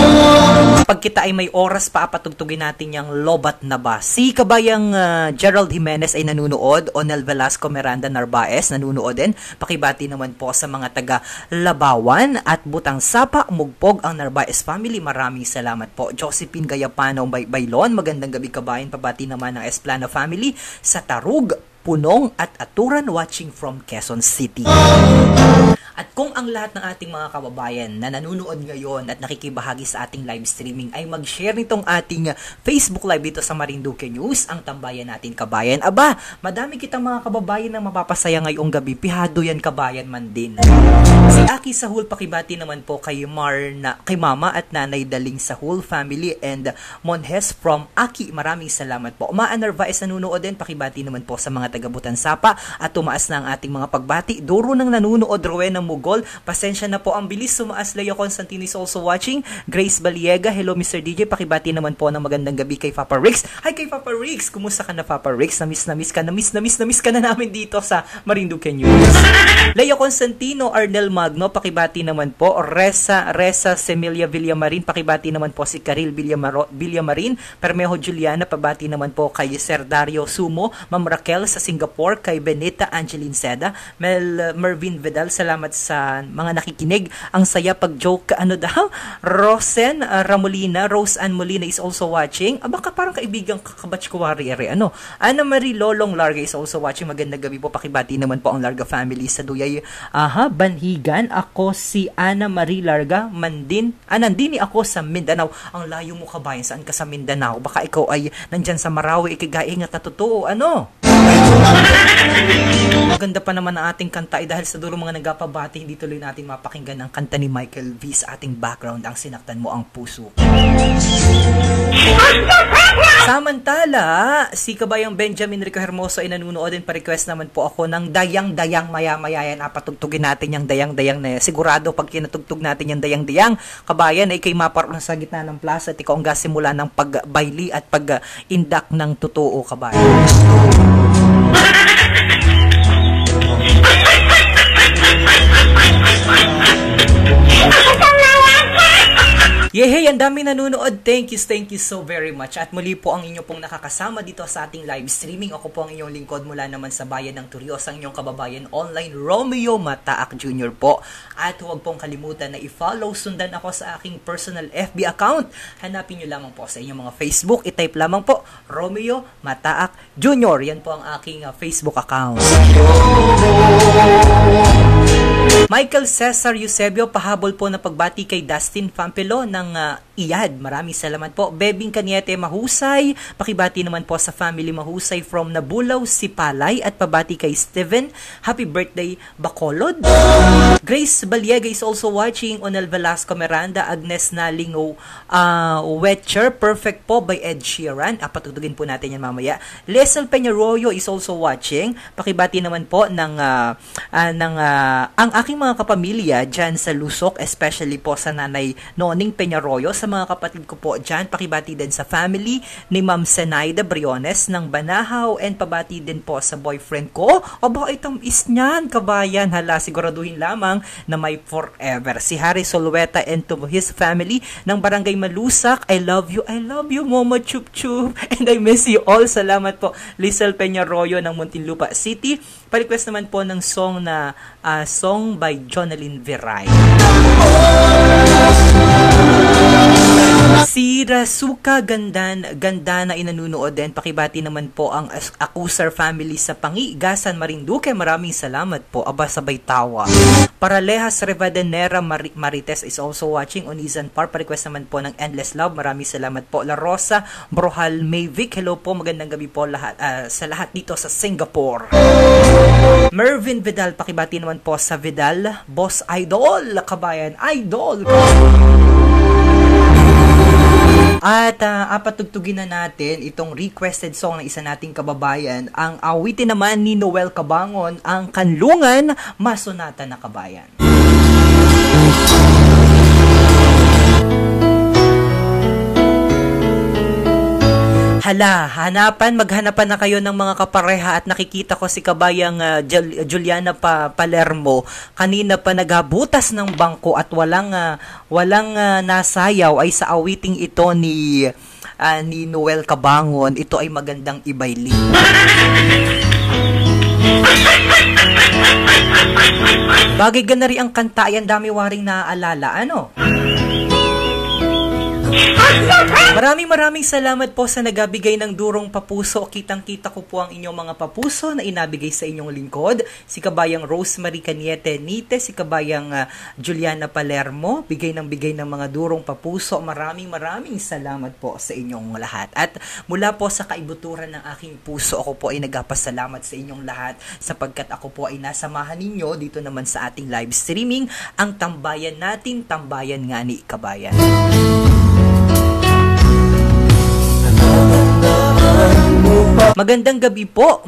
S1: Pag kita ay may oras pa, patugtugin natin yung Lobat na Ba. Si kabayang Gerald Jimenez ay nanunood. Onel Velasco Miranda Narvaez nanunood din. Pakibati naman po sa mga taga Labawan at Butang Sapa, Mugpog ang Narvaez family. Maraming salamat po. Josephine Gayapano Baylon, magandang gabi kabayan. Pabati naman ng Esplana family sa Tarug, Punong at Aturan watching from Quezon City. At kung ang lahat ng ating mga kababayan na nanonood ngayon at nakikibahagi sa ating live streaming ay mag-share nitong ating Facebook Live dito sa Marinduque News, ang tambayan natin kabayan. Aba, madami kitang mga kababayan na mapapasaya ngayong gabi. Pihado yan kabayan man din. Si Aki Sahul, pakibati naman po kay kay Mama at Nanay Daling Sahul family and Monhes from Aki. Maraming salamat po. Maan Narvaez nanunood din, pakibati naman po sa mga taga-Butan Sapa at tumaas na ang ating mga pagbati. Duro nang nanunood, Rowena Mugol, pasensya na po ang bilis, sumaas. Leo Constantino is also watching. Grace Baliega, hello Mr. DJ, pakibati naman po ng magandang gabi kay Papa Rix. Hi kay Papa Rix, kumusta ka na Papa Rix? Namiss ka na namin dito sa Marinduque News. Leo Constantino, Arnel Magno, pakibati naman po. Reza Semilia Villamarin, pakibati naman po si Karil Villamarin. Permejo Juliana, pabati naman po kay Sir Dario Sumo, Ma'am Raquel sa Singapore, kay Benita Angeline Seda, Mervin Vidal, salamat sa mga nakikinig. Ang saya pag joke, Rosen Ramolina, Rose Ann Molina is also watching. Aba ka parang kaibigang kabatch ko warriere. Ana Marie Lolong Larga is also watching. Magandang gabi po, pakibati naman po ang Larga family sa Duyay, Banhigan. Ako si Ana Marie Larga, nandini ako sa Mindanao. Ang layo mo kabayan, saan ka sa Mindanao? Baka ikaw ay nandyan sa Marawi, ikigaingat na totoo, Maganda pa naman ang ating kanta dahil sa dulo mga nagapabati, hindi tuloy natin mapakinggan ang kanta ni Michael V sa ating background, ang Sinaktan Mo Ang Puso. Samantala, si kabayang Benjamin Rico Hermoso ay nanunood din, pa-request naman po ako ng dayang-dayang maya-maya yan. Patugtugin natin yung dayang-dayang na sigurado pag kinatugtog natin yung dayang-dayang kabayan ay kay maparoon sa gitna ng plaza at ikaw ang gasimula ng pagbayli at pag-indak ng totoo kabayan. Yehey, ang dami nanonood. Thank you so very much. At muli po ang inyo pong nakakasama dito sa ating live streaming. Ako po ang inyong lingkod mula naman sa bayan ng Turios, ang inyong kababayan online, Romeo Mataak Jr. po. At huwag pong kalimutan na i-follow, sundan ako sa aking personal FB account. Hanapin nyo lamang po sa inyong mga Facebook. I-type lamang po, Romeo Mataak Jr. Yan po ang aking Facebook account. Michael Cesar Eusebio, pahabol po na pagbati kay Dustin Pampelo ng Iyad. Maraming salamat po. Bebing Kaniete Mahusay, pakibati naman po sa family Mahusay from Nabulaw, Sipalay, at pabati kay Steven. Happy birthday, Bacolod. Grace Baliega is also watching. Onel Velasco Miranda, Agnes Nalingo Wetcher, Perfect po by Ed Sheeran. Patutugin po natin yan mamaya. Lesel Peñarroyo is also watching. Pakibati naman po ng ang aking mga kapamilya dyan sa Lusok, especially po sa nanay Noning Peñarroyo, sa mga kapatid ko po dyan, pakibati din sa family ni Ma'am Senaida Briones ng Banahaw, and pabati din po sa boyfriend ko. Aba, itong is niyan, kabayan. Hala, siguraduhin lamang na may forever. Si Harry Solweta and to his family ng Barangay Malusak. I love you, Mama Chup Chup. And I miss you all. Salamat po, Lizelle Peñarroyo ng Muntinlupa City. Pa-request naman po ng song na song by Jonalyn Viray. Si Rasuka ganda na inanunood din. Pakibati naman po ang Acusar family sa Pangigasan, Marinduque. Maraming salamat po. Aba, sabay tawa. Paralehas Revadenera Marites is also watching. Onizan Par, pa-request naman po ng Endless Love. Maraming salamat po. La Rosa Brohal Mayvic, hello po. Magandang gabi po sa lahat dito sa Singapore. Mervin Vidal, pakibati naman po sa Vidal Boss Idol, kabayan. Idol! At apatugtugin na natin itong requested song ng isa nating kababayan. Ang awitin naman ni Noel Cabangon, ang Kanlungan, Masonata na Kabayan. Hala, maghanapan na kayo ng mga kapareha at nakikita ko si kabayang Juliana Palermo. Kanina pa nagabutas ng bangko at walang nasayaw ay sa awiting ito ni Noel Cabangon. Ito ay Magandang Ibayli. Bagay ganari ang kanta, ay ang dami waring naaalala. Ano? Maraming salamat po sa nagabigay ng durong papuso. Kitang-kita ko po ang inyong mga papuso na inabigay sa inyong lingkod. Si Kabayang Rosemary Caniete Nite, si Kabayang Juliana Palermo, bigay ng mga durong papuso. Maraming salamat po sa inyong lahat. At mula po sa kaibuturan ng aking puso, ako po ay nagpasalamat sa inyong lahat sapagkat ako po ay nasamahan ninyo dito naman sa ating live streaming, ang tambayan natin, tambayan nga ni Kabayan. Magandang gabi po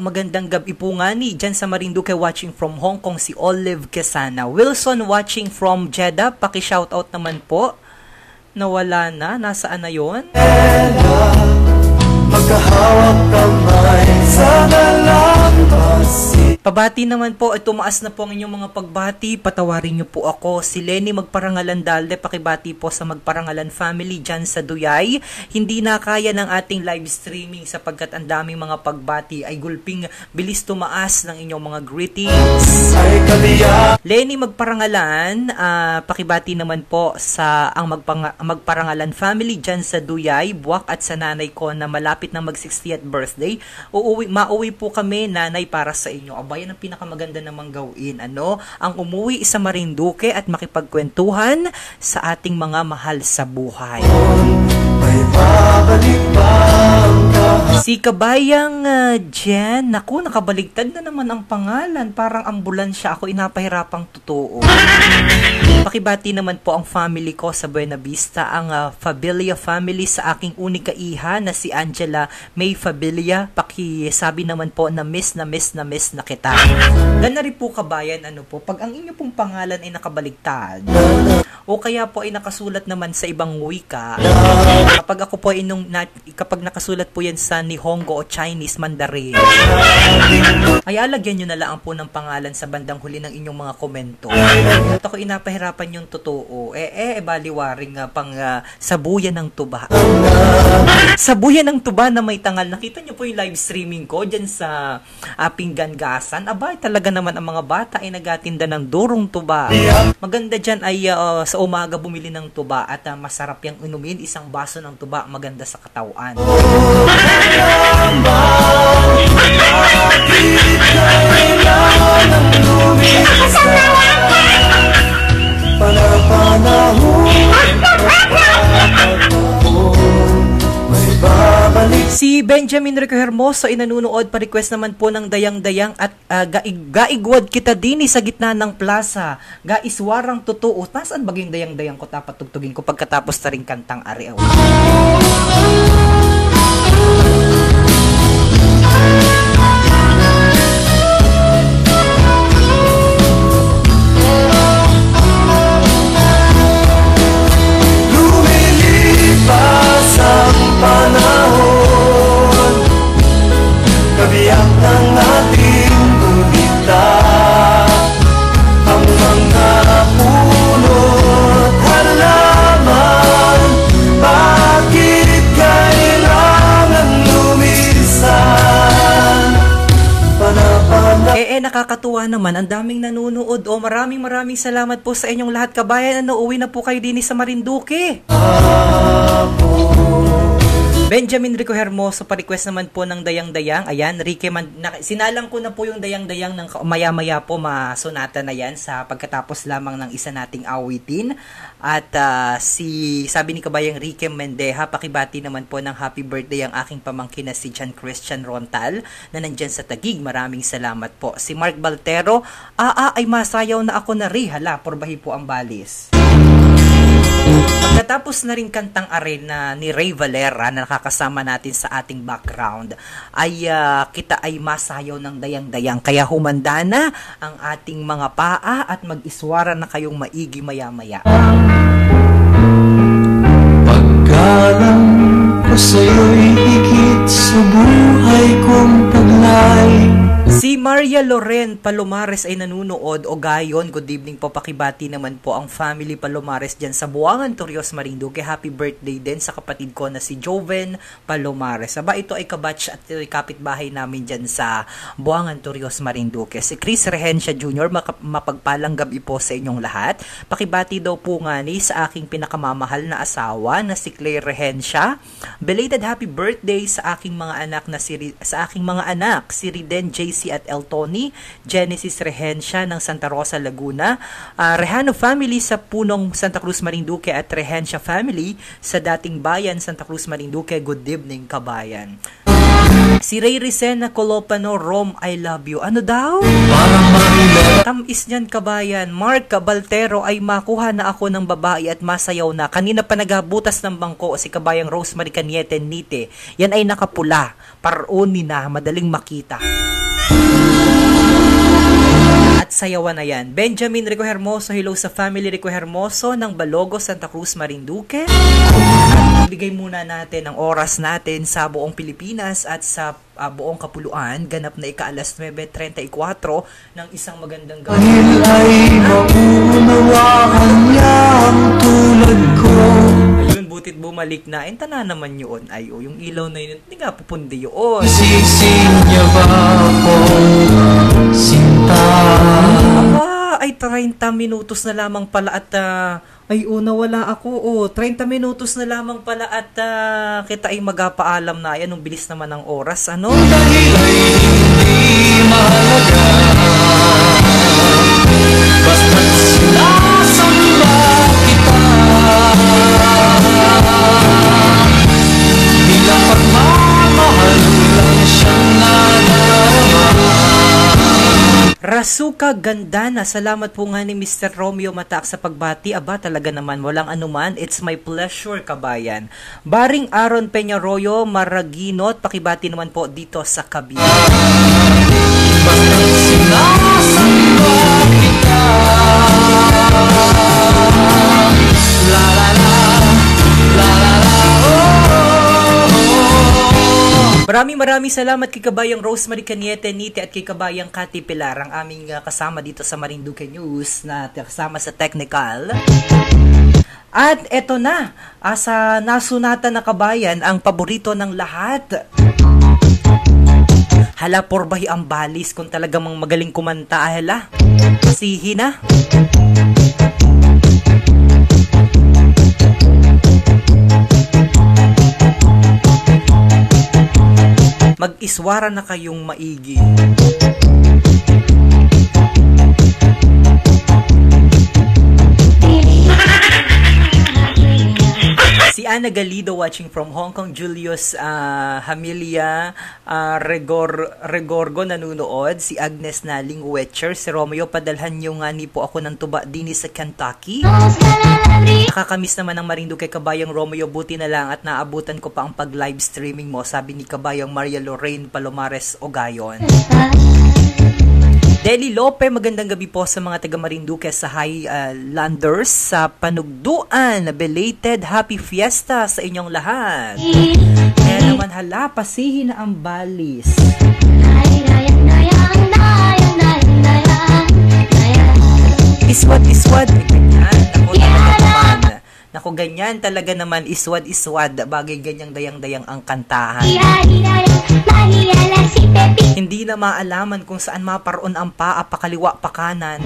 S1: nga ni dyan sa Marinduque, watching from Hong Kong si Olive Quesana. Wilson watching from Jeddah, paki-shoutout naman po. Nawala na, nasaan na yun? Magkahawak kamay sa pabati naman po, tumaas na po ang inyong mga pagbati. Patawarin niyo po ako. Si Lenny Magparangalan Dalde, pakibati po sa Magparangalan family dyan sa Duyay. Hindi na kaya ng ating live streaming sapagkat ang daming mga pagbati ay gulping bilis tumaas ng inyong mga greetings. Lenny Magparangalan, pakibati naman po sa ang Magparangalan family dyan sa Duyay, Buwak, at sa nanay ko na malapit na mag 60th birthday. Mauwi po kami, nanay, para sa inyo. Yan ang pinakamaganda namang gawin, ang umuwi sa Marinduque at makipagkwentuhan sa ating mga mahal sa buhay. Si Kabayang Jen, naku, nakabaligtad na naman ang pangalan, parang ambulansya ako, inapahirapang totoo. Pakibati naman po ang family ko sa Buena Vista, ang Fabilia family, sa aking unika iha na si Angela May Fabilia. Pakisabi naman po na miss na kita. Gana rin po, Kabayan, pag ang inyo pong pangalan ay nakabaligtad o kaya po ay nakasulat naman sa ibang wika, kapag ako po ay kapag nakasulat po yan sa Nihongo o Chinese Mandarin, ay alagyan nyo na lang po ng pangalan sa bandang huli ng inyong mga komento. At ako inapahirapan yung totoo. Baliwaring pang sabuyan ng tuba. Sabuyan ng tuba na may tangal. Nakita nyo po yung live streaming ko dyan sa Pinggan-gasan. Talaga naman ang mga bata ay nagatinda ng durong tuba. Maganda dyan ay sa umaga bumili ng tuba at masarap yung inumin. Isang baso ng tuba, maganda sa katawan. Si Benjamin Rico Hermoso ay nanunood, pa-request naman po ng dayang-dayang at gaigwad kita din sa gitna ng plaza. Gaiswarang totoo. Nasaan ba yung dayang-dayang ko? Dapat tugtugin ko pagkatapos na rin kantang Ariaw. Lumilipas ang panahon, kabiyak ng ating gumita, ang mga punot halaman, bakit kailangan lumisan? Nakakatuwa naman, ang daming nanonood. Maraming salamat po sa inyong lahat, Kabayan. Uwi na po kayo din sa Marinduque. Benjamin Rico Hermoso, pa-request naman po ng dayang-dayang. Ayan, sinalang ko na po yung dayang-dayang ng maya-maya po, masonata na yan sa pagkatapos lamang ng isa nating awitin. At sabi ni Kabayang Rique Mendeja, pakibati naman po ng happy birthday ang aking pamangkin na si John Christian Rontal na nandyan sa Taguig. Maraming salamat po. Si Mark Baltero, ay masayaw na ako na rin. Hala, porbahi po ang balis. Pagkatapos na rin kantang Arena ni Ray Valera na nakakasama natin sa ating background, ay kita ay masayaw ng dayang-dayang. Kaya humanda na ang ating mga paa at mag-iswara na kayong maigi maya-maya. Pagkalang ko sa'yo'y higit sa buhay kong taglay. Si Maria Loren Palomares ay nanunood o gayon. Good evening po, pakibati naman po ang family Palomares dyan sa Buangan, Torreos, Marinduque. Happy birthday din sa kapatid ko na si Joven Palomares. Aba, ito ay kabatch at ito ay kapitbahay namin dyan sa Buangan, Torreos, Marinduque. Si Chris Rehencia Jr., mapagpalang gabi po sa inyong lahat. Pakibati daw po nga ni sa aking pinakamamahal na asawa na si Claire Rehencia. Belated happy birthday sa aking mga anak si Riden JC at Eltony, Genesis Rehencia ng Santa Rosa, Laguna, Rehano family sa Punong Santa Cruz, Marinduque at Rehencia family sa dating bayan Santa Cruz, Marinduque. Good evening, kabayan. Si Ray Ricena Colopano, Rome, I love you. Ano daw? Tamis niyan, kabayan. Mark Cabaltero ay makuha na ako ng babae at masayaw na. Kanina pa nagabutas ng bangko si kabayang Rosemary Caniete Nite. Yan ay nakapula. Paroni na, madaling makita. At sayawan na yan. Benjamin Rico Hermoso, hello sa family Rico Hermoso ng Balogo, Santa Cruz, Marinduque. At ibigay muna natin ang oras natin sa buong Pilipinas at sa buong Kapuluan. Ganap na ika-alas 9:34 ng isang magandang gabi.
S3: Dahil ay maunawakan niya ang tulad ko.
S1: Ayun, butit bumalik na. Tana naman yun. Ay, yung ilaw na yun, hindi nga pupundi yun.
S3: Sising niya ba ako, sinta?
S1: Aba, ay 30 minutos na lamang pala at ay nawala ako. 30 minutos na lamang pala at kita ay magpaalam na. Ayan, ang bilis naman ng oras. Ano?
S3: Dahil ay hindi mahalaga, basta't sinasamba kita. Bilang pagmamahal lang siyang nadarama.
S1: Rasuka Gandana, salamat po nga ni Mr. Romeo Matak sa pagbati. Aba, talaga naman, walang anuman. It's my pleasure, kabayan. Baring Aaron Peñarroyo, Maraginot, pakibati naman po dito sa kabila.
S3: Basta't sinasamba kita. La la la, la la la,
S1: Maraming salamat kay kabayang Rosemary Caniete Nite at kay kabayang Cathy Pilar, ang aming kasama dito sa Marinduque News na kasama sa technical. At eto na, sa nasunatan na kabayan, ang paborito ng lahat. Hala, Porbay Ambalis, kung talagang magaling kumanta, hala. Si Hina. Mag-iswara na kayong maigi. Si Ana Galido watching from Hong Kong, Julius Hamilia Regorgo nanunood, si Agnes Naling Wetcher, si Romeo, padalhan nyo nga ni po ako ng tuba din sa Kentucky. Nakakamiss naman ng Marinduque kabayang Romeo, buti na lang at naabutan ko pa ang pag-live streaming mo, sabi ni kabayang Maria Lorraine Palomares Ogayon. Deli Lope, magandang gabi po sa mga taga Marinduque sa Highlanders sa Panugduan. Belated happy fiesta sa inyong lahat. Kaya naman hala, pasihin na ang balis. Iswad, ganyan. Naku, ganyan talaga naman, iswad, bagay ganyang dayang-dayang ang kantahan. Hindi na maalaman kung saan maparoon ang paa, pakaliwa, pakanan.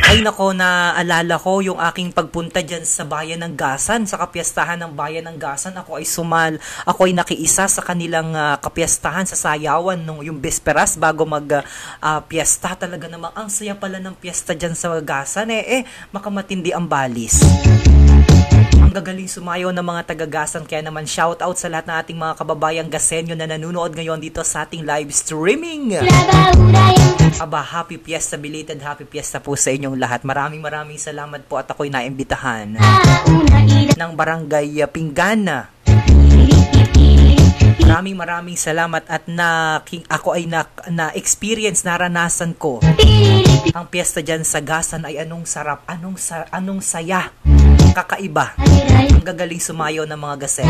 S1: Ay nako, naalala ko yung aking pagpunta dyan sa Bayan ng Gasan, sa kapiyastahan ng Bayan ng Gasan. Ako ay nakiisa sa kanilang kapiyastahan sa sayawan nung yung bisperas bago mag-piyesta. Talaga namang ang saya pala ng piyesta dyan sa Gasan. Makamatindi ang balis. Ang gagaling sumayaw ng mga taga-Gasan. Kaya naman shout out sa lahat ng ating mga kababayang Gasenyo na nanonood ngayon dito sa ating live streaming. Aba, happy fiesta, belated happy fiesta po sa inyong lahat. Maraming salamat po at ako'y naimbitahan ng Barangay Pingana. Maraming salamat at ako ay na-experience, naranasan ko ang piyesta dyan sa Gasan ay anong sarap, anong saya, kakaiba. Ang gagaling sumayaw ng mga Gasen.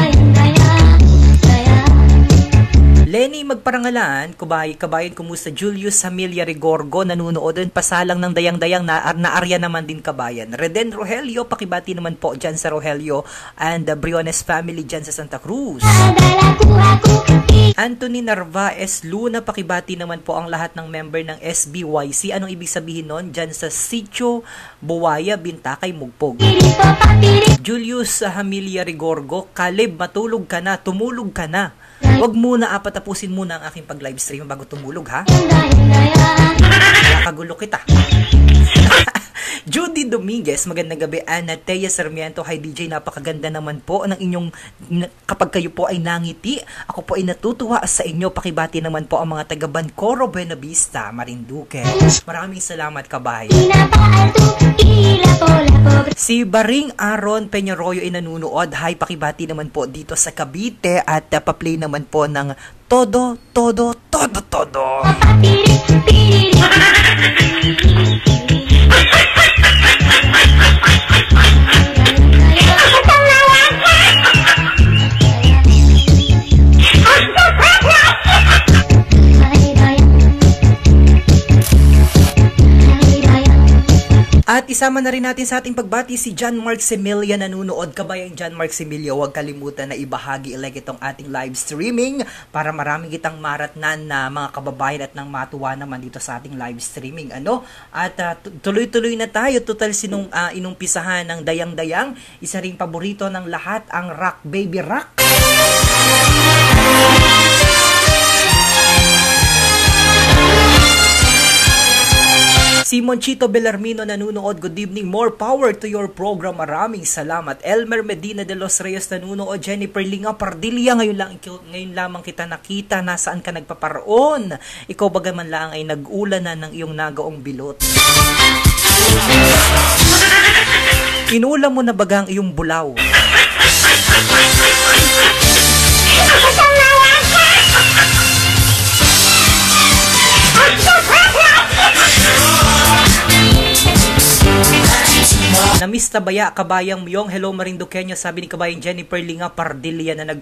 S1: Lenny Magparangalan, kabayan kumusta? Julius Familia Rigorgo, nanunood din, pasalang ng dayang-dayang, naarya naman din kabayan. Reden Rogelio, pakibati naman po dyan sa Rogelio and the Briones family dyan sa Santa Cruz. Anthony Narvaez Luna, pakibati naman po ang lahat ng member ng SBYC. Anong ibig sabihin nun? Dyan sa Sitio Buwaya, Bintakay, Mugpog. Julius Familia Rigorgo, Caleb, matulog ka na, tumulog ka na. Huwag muna, tapusin muna ang aking pag-live stream bago tumulog, ha? Nakakagulo kita. Judy Dominguez, magandang gabi. Ana Thea Sarmiento, hi DJ, napakaganda naman po ng inyong, kapag kayo po ay nangiti, ako po ay natutuwa sa inyo. Pakibati naman po ang mga taga Bancoro, Buena Vista, Marinduque. Maraming salamat, kabay. Si Baring Aaron Peñarroyo ay nanunood. Hi, pakibati naman po dito sa Cavite at pa-play naman po ng Todo. At isama na rin natin sa ating pagbati si John Mark Semilia, nanunood. Kabayan John Mark Semilia, huwag kalimutan na ibahagi, like itong ating live streaming para marami kitang maratnan na mga kababayan at nang matuwa naman dito sa ating live streaming. At tuloy-tuloy na tayo. Total inumpisahan ng dayang-dayang. Isa ring paborito ng lahat, ang Rock Baby Rock. Si Monchito Bellarmino nanunood. Good evening, more power to your program. Maraming salamat. Elmer Medina de los Reyes nanunood. Jennifer Linga Pardilla, ngayon lamang kita nakita. Nasaan ka nagpaparoon? Ikaw bagaman lang ay nag-ulan na ng iyong nagaong bilot. Inulam mo na baga ang iyong bulaw? Namista baya kabayang Myong, hello Marinduqueño, sabi ni kabayang Jennifer Linga Pardilla na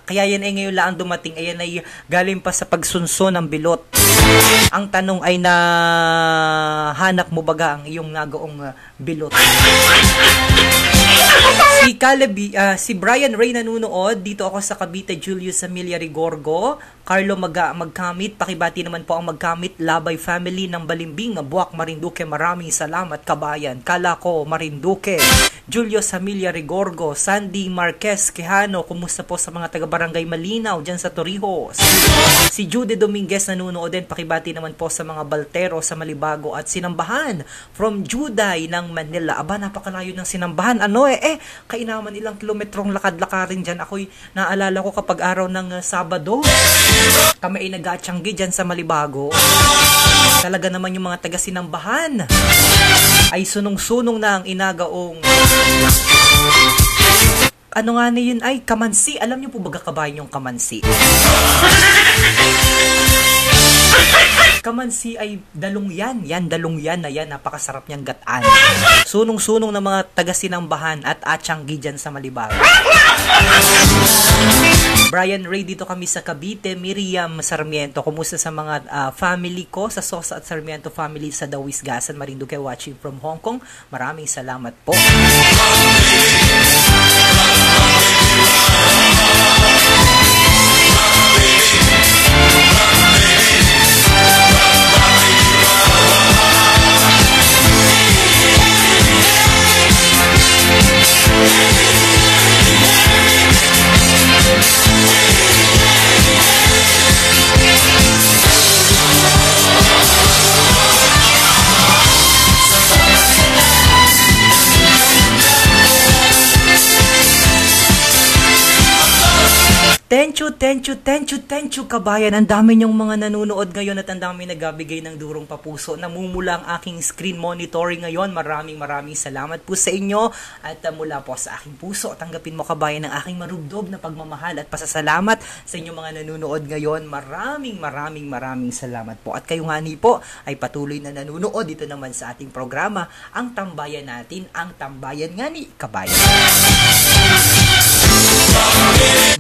S1: kaya yan ay ngayon lang dumating, ayan ay galing pa sa pagsunso ng bilot. Ang tanong ay hanap mo baga ang iyong nagaong bilot? Si Caleb, si Brian Ray nanunood. Dito ako sa Cavite, Julius Emilia Rigorgo. Carlo Magkamit, pakibati naman po ang Magkamit Labay family ng Balimbing, Buwak, Marinduque. Maraming salamat kabayan. Kala ko Marinduque. Julius Emilia Rigorgo. Sandy Marquez Quijano, kumusta po sa mga taga-barangay Malinaw dyan sa Torrijos? Si Judy Dominguez nanunood din, pakibati naman po sa mga Baltero sa Malibago at Sinambahan from Juday ng Manila. Aba, napakalayo ng Sinambahan. Kainaman ilang kilometrong lakad-lakarin dyan. Ako'y naalala ko kapag araw ng Sabado, kami ay nag-atsanggi dyan sa Malibago. Talaga naman yung mga taga-Sinambahan ay sunong-sunong na ang inagaong ano nga na yun ay kamansi. Alam niyo po baga kabayan yung kamansi? Kamansi ay dalungyan. Dalungyan na yan. Napakasarap niyang gataan. Sunong-sunong na mga taga-Sinambahan at atsanggi dyan sa Malibago. Brian Ray, dito kami sa Cavite. Miriam Sarmiento, kumusta sa mga family ko sa Sosa at Sarmiento family sa Dawisgasan, Marinduque, watching from Hong Kong. Maraming salamat po. Thank you kabayan. Ang dami niyong mga nanonood ngayon at ang dami nagbibigay ng durong papuso. Namumula ang aking screen monitoring ngayon. Maraming salamat po sa inyo. At mula po sa aking puso, tanggapin mo kabayan ang aking marubdob na pagmamahal at pasasalamat sa inyong mga nanonood ngayon. Maraming salamat po. At kayo nga ni po ay patuloy na nanonood dito naman sa ating programa, Ang Tambayan Natin, ang tambayan nga ni kabayan.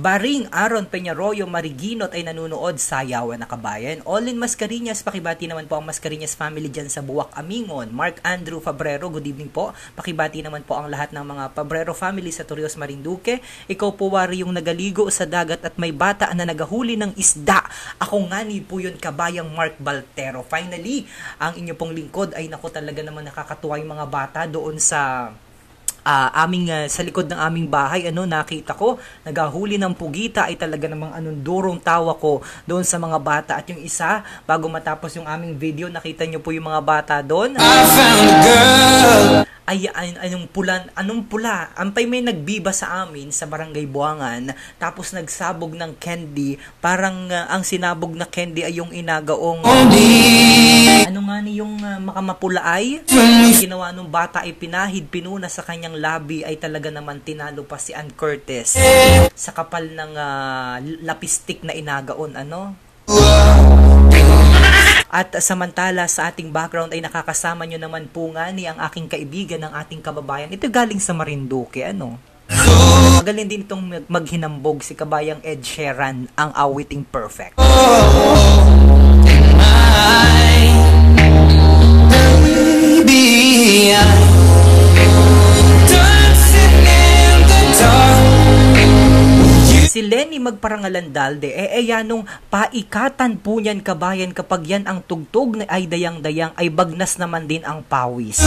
S1: Baring Aaron Peñarroyo Mariginot ay nanunood, sayawan na kabayan. Olin Mascareñas, pakibati naman po ang Mascareñas family dyan sa Buwak, Amingon. Mark Andrew Fabrero, good evening po. Pakibati naman po ang lahat ng mga Fabrero family sa Torrijos, Marinduque. Ikaw po wari yung nagaligo sa dagat at may bata na nagahuli ng isda. Ako nga ni po yun, kabayang Mark Baltero. Finally, ang inyo pong lingkod ay naku talaga naman nakakatuwa yung mga bata doon sa sa likod ng aming bahay. Nakita ko nagahuli ng pugita, ay talaga namang durong tawa ko doon sa mga bata. At yung isa, bago matapos yung aming video, nakita nyo po yung mga bata doon. I found a girl. Ay, anong pula? Ampay may nagbiba sa amin sa Barangay Buangan, tapos nagsabog ng candy. Parang ang sinabog na candy ay yung inagaong yung makamapula ay ginawa nung bata ay pinahid, pinuna sa kanyang labi, ay talaga naman tinalo pa si Ann Curtis sa kapal ng lapistik na inagaon. At samantala sa ating background ay nakakasama nyo naman po nga ni ang aking kaibigan, ng ating kababayan. Ito galing sa Marinduque. Magaling din itong maghinambog, si kabayang Ed Sheeran, ang awiting perfect. Si Lenny Magparangalandalde, yanong paikatan po niyan kabayan kapag yan ang tugtog na ay dayang-dayang, ay bagnas naman din ang pawis.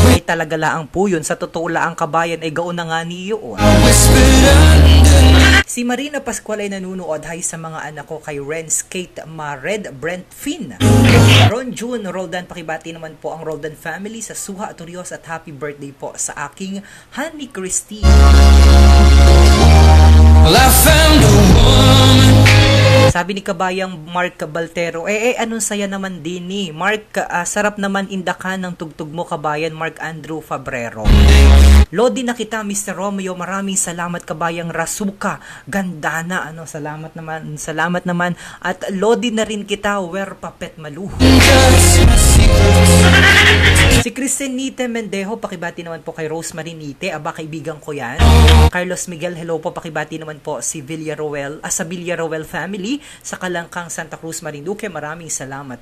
S1: Ay talaga laang po yun, sa totoo laang kabayan ay gaon na nga niyo. Si Marina Pascual ay nanunood, hay sa mga anak ko, kay Renz, Kate, Mared, Brent, Finn, Ron, June, Roldan, pakibati naman po ang Roldan family sa Suha, Torrijos, at happy birthday po sa aking Honey Christine. Well, I found a woman. Sabi ni kabayang Mark Baltero, anong saya naman din ni Mark, sarap naman indakan ng tugtog mo kabayan Mark Andrew Fabrero. Lodi na kita Mr. Romeo, maraming salamat kabayang Rasuka, ganda na, salamat naman, at lodi na rin kita Wer Papet Malu. Si Cristianite Mendejo, pakibati naman po kay Rosemary Nite, kaibigan ko yan. Carlos Miguel, hello po, pakibati naman po si sa Villaroel family sa Kalangkang, Santa Cruz, Marinduque, maraming salamat.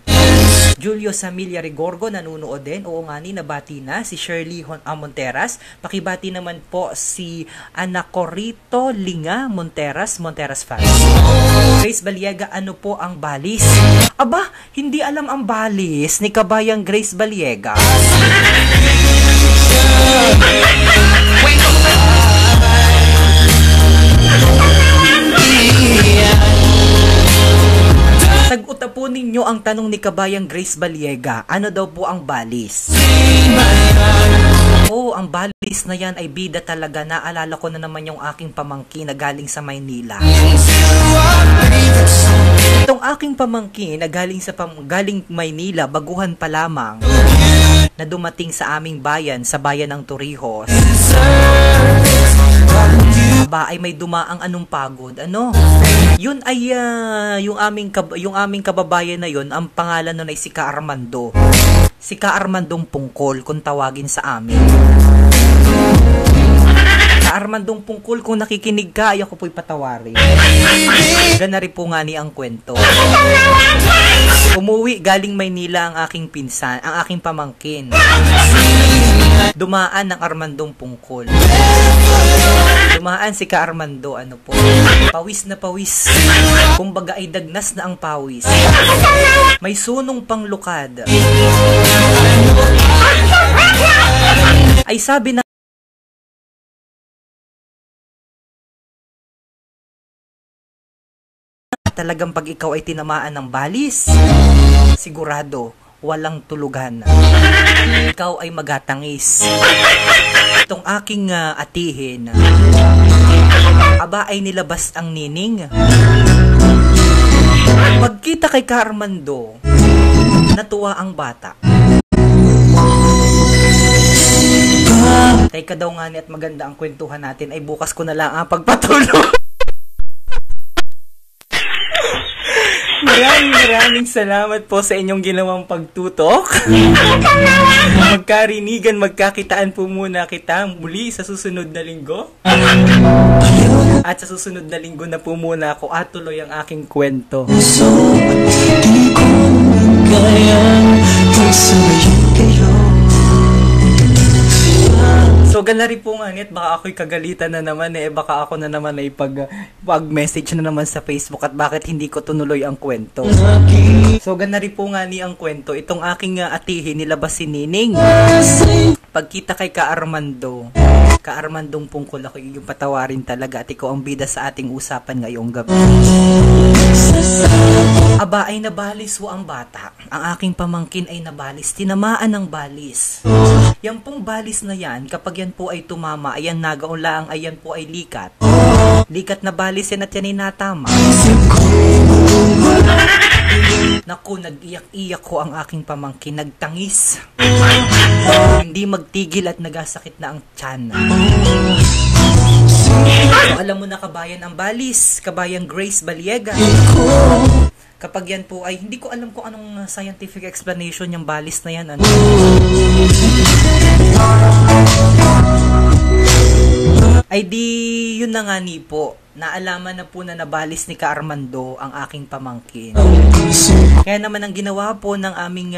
S1: Julio Samilia Rigorgo, nanunood din, oo nga ni, nabati na. Si Shirley Monteras, pakibati naman po si Anacorito Linga Monteras family. Grace Baliega, ano po ang balis? Hindi alam ang balis ni kabayang Grace Baliega. Saguta po ninyo ang tanong ni kabayang Grace Baliega, ano daw po ang balis? Ang balis na yan ay bida talaga. Naalala ko na naman yung aking pamangkin na galing sa Maynila. Itong aking pamangkin na galing Maynila, baguhan pa lamang, na dumating sa aming bayan, sa bayan ng Torrijos. Ay may dumaang anong pagod. Yun ay yung aming kababayan na yun, ang pangalan nun ay si Ka Armando. Si Ka Armandong Pungkol kung tawagin sa amin. Ka Armandong Pungkol, kung nakikinig ka, ay ako po'y patawarin. Gana rin po nga ni ang kwento. Umuwi galing Maynila ang aking pinsan, ang aking pamangkin. Dumaan ng Armandong Pungkol. Dumaan si Ka Armando, pawis na pawis. Kumbaga ay dagnas na ang pawis. May sunong pang lukad. Ay sabi na talagang pag ikaw ay tinamaan ng balis, sigurado walang tulugan. Ikaw ay magatangis. Itong aking atihin, ay nilabas ang nining. Pagkita kay Ka Armando, natuwa ang bata. Teka daw nga ni, at maganda ang kwentuhan natin, ay bukas ko na lang ang pagpatuloy. Maraming salamat po sa inyong ginawang pagtutok. Magkarinigan, magkakitaan po muna kita muli sa susunod na linggo. At sa susunod na linggo na po muna ako at tuloy ang aking kwento.
S3: So, di ko kayang pagsabayin kayo.
S1: So, ganari po nga nit, baka ako'y kagalitan na naman baka ako na naman ay pag-message na naman sa Facebook at bakit hindi ko tunuloy ang kwento. So, ganari po nga ni ang kwento, itong aking atihin nilabas si Nining. Pagkita kay Ka-Armando, Ka-Armandong Pungkol, ako yung patawarin talaga at ikaw ang bida sa ating usapan ngayong gabi. Aba ay nabalis wo ang bata. Ang aking pamangkin ay nabalis. Tinamaan ng balis. Yan pong balis na yan, kapag yan po ay tumama, ayan nagaulaang, ayan po ay likat. Likat na balis yan at yan ay natama. Naku, nag-iyak-iyak ko ang aking pamangkin, nagtangis. Hindi magtigil at nagasakit na ang tiyan. So, alam mo na kabayan ang balis, kabayang Grace Baliega. Kapag yan po ay, hindi ko alam kung anong scientific explanation yung balis na yan. Ano? Ay di, yun na nga ni po. Naalaman na po na nabalis ni Ka-Armando ang aking pamangkin. Kaya naman ang ginawa po ng aming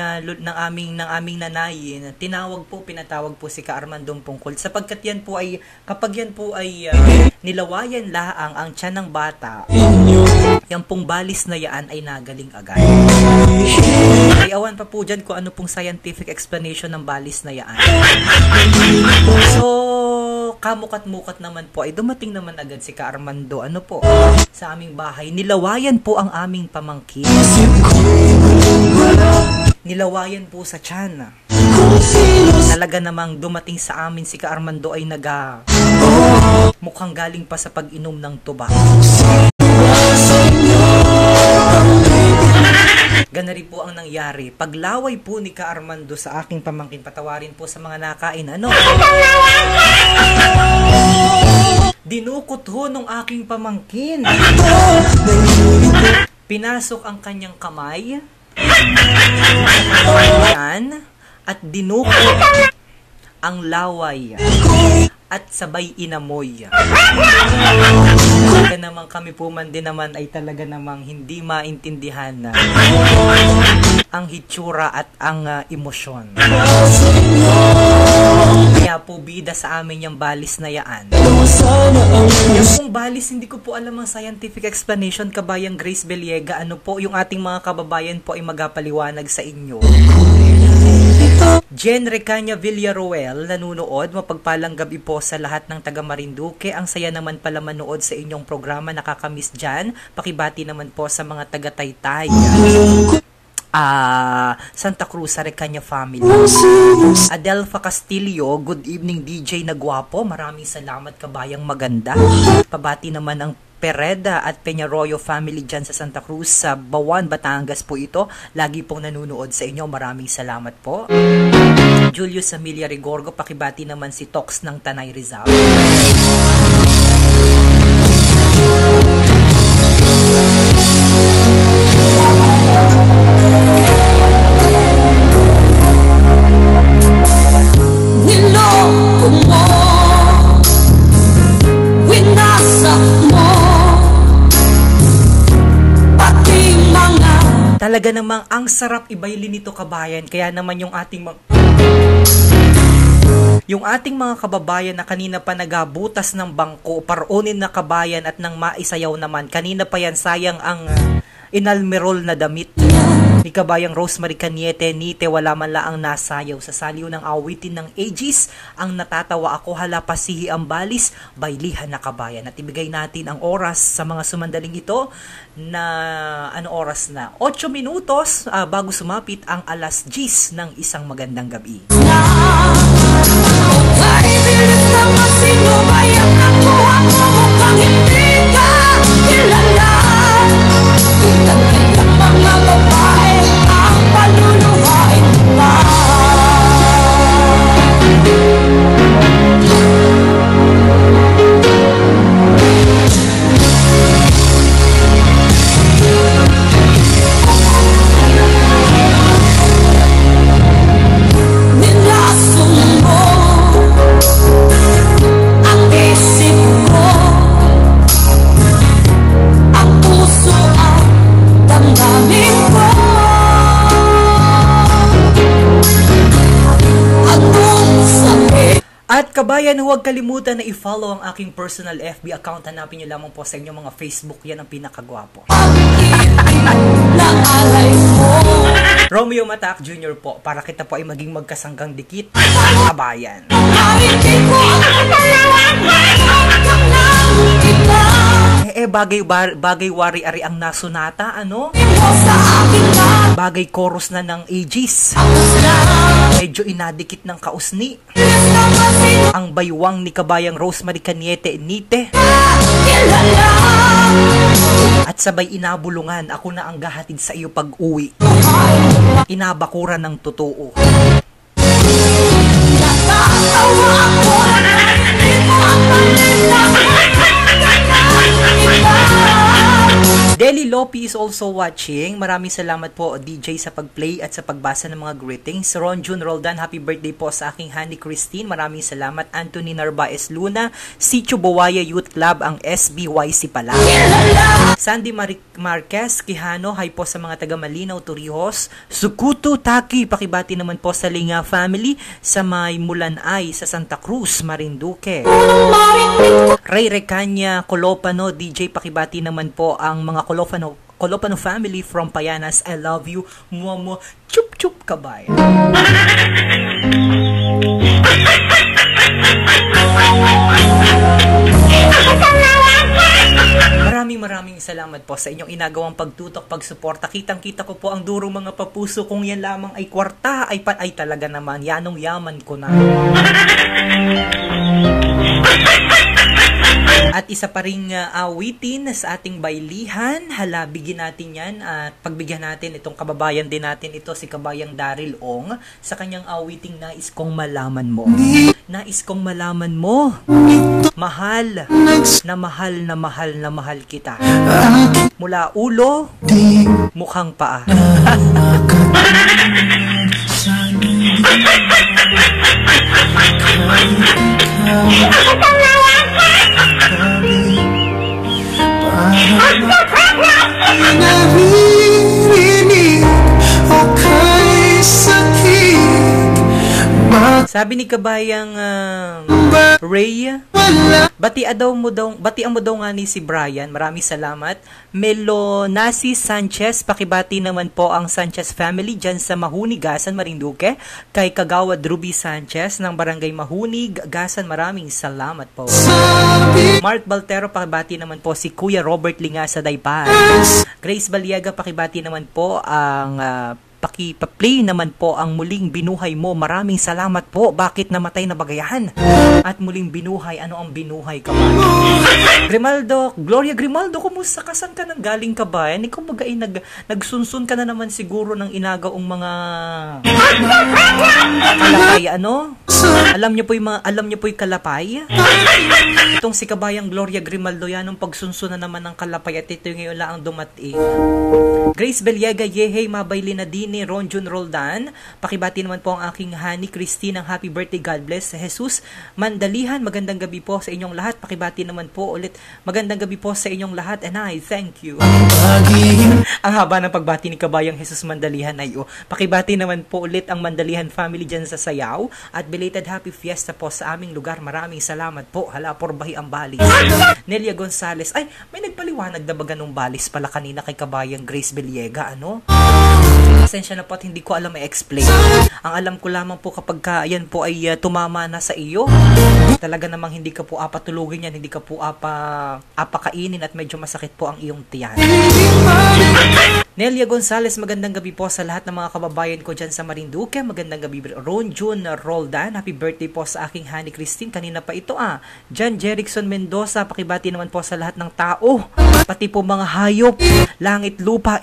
S1: nanayin, pinatawag po si Ka-Armandong Pungkol sapagkat yan po ay, kapag yan po ay nilawayan laang ang tiyan ng bata, yung pong balis na yan ay nagaling agad. Ay awan pa po dyan kung ano pong scientific explanation ng balis na yan. So, kamukat-mukat naman po ay dumating naman agad si Ka-Armando sa aming bahay. Nilawayan po ang aming pamangkin. Nilawayan po sa tiyan. Talaga namang dumating sa amin si Ka-Armando ay mukhang galing pa sa pag-inom ng tuba. Ganari po ang nangyari. Paglaway po ni Ka-Armando sa aking pamangkin, patawarin po sa mga nakain, dinukot ho nung aking pamangkin. Pinasok ang kanyang kamay. Yan. At dinukot ang laway. At sabay inamoy. Talaga namang kami po man din naman ay talaga namang hindi maintindihan na ang hitsura at ang emosyon. Kaya po bida sa amin yung balis na yaan. Yung pong balis, hindi ko po alam ang scientific explanation, kabayang Grace Baliega. Ano po, yung ating mga kababayan po ay magapaliwanag sa inyo. Jen Recanya Villaruel, nanunood, mapagpalang gabi po sa lahat ng taga Marinduque. Ang saya naman pala manood sa inyong programa, nakakamiss dyan. Pakibati naman po sa mga taga Taytay, Santa Cruz, Recanya family. Adelfa Castillo, good evening DJ na gwapo. Maraming salamat kabayang maganda. Pabati naman ang Pereda at Peñarroyo family dyan sa Santa Cruz, sa Bawan, Batangas po ito. Lagi pong nanunood sa inyo. Maraming salamat po. Julius Emilia Rigorgo, pakibati naman si Tox ng Tanay Rizal.
S4: Niloko mo, winasa mo, pati mga.
S1: Talaga namang ang sarap ibaylin nito kabayan. Kaya naman yung ating mga kababayan na kanina pa nagabutas ng bangko, parunin na kabayan at nang maisayaw naman. Kanina pa yan, sayang ang inalmerol na damit. Ni kabayang Rosemary Cañete, Nite, wala man laang nasayaw sa saliw ng awitin ng Aegis. Ang natatawa ako, hala pasihi ang balis, baylihan na kabayan. At ibigay natin ang oras sa mga sumandaling ito na ano oras na? 8 minutos bago sumapit ang alas 10 ng isang magandang gabi.
S4: Ay, bilis naman sino ba yung nakuha mo mukhang hindi ka kilala. Kitang-kita mga babae ang paluluhain pa. Nilasa
S1: kabayan, huwag kalimutan na i-follow ang aking personal FB account. Hanapin nyo lamang po sa inyong mga Facebook. Yan ang pinakagwapo. Romeo Mataak Jr. po, para kita po ay maging magkasanggang dikit. Kabayan. Bagay wari-ari ang nasunata, ano? Bagay chorus na ng Aegis. Medyo inadikit ng kausni. Ang baywang ni kabayang Rosemary Cañete Nite. At sabay inabulungan, ako na ang gahatid sa iyo pag-uwi. Inabakuran ng totoo. Deli Lopi is also watching. Maraming salamat po DJ sa pag-play at sa pagbasa ng mga greetings. Ron Jun Roldan, happy birthday po sa aking honey Christine. Maraming salamat. Anthony Narvaez Luna, Sitio Bawaya Youth Club, ang SBYC pala. Sandy Marquez Quijano, hi po sa mga taga Malinaw, Torrijos. Sukuto Taki, pakibati naman po sa Linga family sa May Mulanay sa Santa Cruz, Marinduque. Ray Recanya Colopano, DJ, pakibati naman po ang mga Colopano family from Payanas. I love you. Muamo. Chup chup kabay. Maraming salamat po sa inyong inagawang pagtutok, pagsuporta. Kitang-kita ko po ang durong mga papuso. Kung yan lamang ay kwarta, ay talaga naman. Yanong yaman ko na. At isa pa ring awitin sa ating baylihan. Hala, bigyan natin yan at pagbigyan natin itong kababayan din natin ito, si Kabayang Daryl Ong, sa kanyang awiting Nais Kong Malaman Mo. Nais kong malaman mo, mahal na mahal na mahal na mahal kita. Mula ulo, mukhang paa. Sabi ni Kabayang Ray, batian mo daw nga ni si Brian. Maraming salamat. Melonasi Sanchez, pakibati naman po ang Sanchez family dyan sa Mahuni, Gasan, Marinduque. Kay Kagawad Ruby Sanchez ng Barangay Mahuni, Gasan, maraming salamat po. Mark Baltero, pakibati naman po si Kuya Robert Linga sa Daypan. Grace Baliaga, pakibati naman po ang pakipa-play naman po ang Muling Binuhay Mo. Maraming salamat po. Bakit namatay na bagayan? At muling binuhay. Ano ang binuhay ka ba? Grimaldo, Gloria Grimaldo, kumusta ka? Saan ka nang galing ka ba? Ikaw bagay nagsunsun ka na naman siguro ng inagaong mga kalapay, ano? Alam niyo po yung kalapay? Itong si Kabayang Gloria Grimaldo, yan ang pagsunsun na naman ng kalapay at ito yung ngayon lang ang dumating. Grace Beliaga, yehey, mabayli na din ni Ron Jun Roldan. Pakibati naman po ang aking honey Christine, ang happy birthday, God bless Jesus. Mandalihan, magandang gabi po sa inyong lahat. Pakibati naman po ulit, magandang gabi po sa inyong lahat and I thank you. Ang haba ng pagbati ni Kabayang Jesus Mandalihan ay pakibati naman po ulit ang Mandalihan family dyan sa Sayaw at belated happy fiesta po sa aming lugar. Maraming salamat po. Hala, porbahi ang balis. Nelia Gonzales, ay may nagpaliwanag na ba ganung balis pala kanina kay Kabayang Grace Beliega, ano? Pasensya na po at hindi ko alam i-explain. Ang alam ko lamang po kapag yan po ay tumama na sa iyo, talaga namang hindi ka po apatulugin yan, hindi ka po apakainin at medyo masakit po ang iyong tiyan. Nelia Gonzales, magandang gabi po sa lahat ng mga kababayan ko dyan sa Marinduque. Magandang gabi Ron Jun Roldan, happy birthday po sa aking honey Christine. Kanina pa ito Jan Jerickson Mendoza, pakibati naman po sa lahat ng tao, pati po mga hayop, langit, lupa,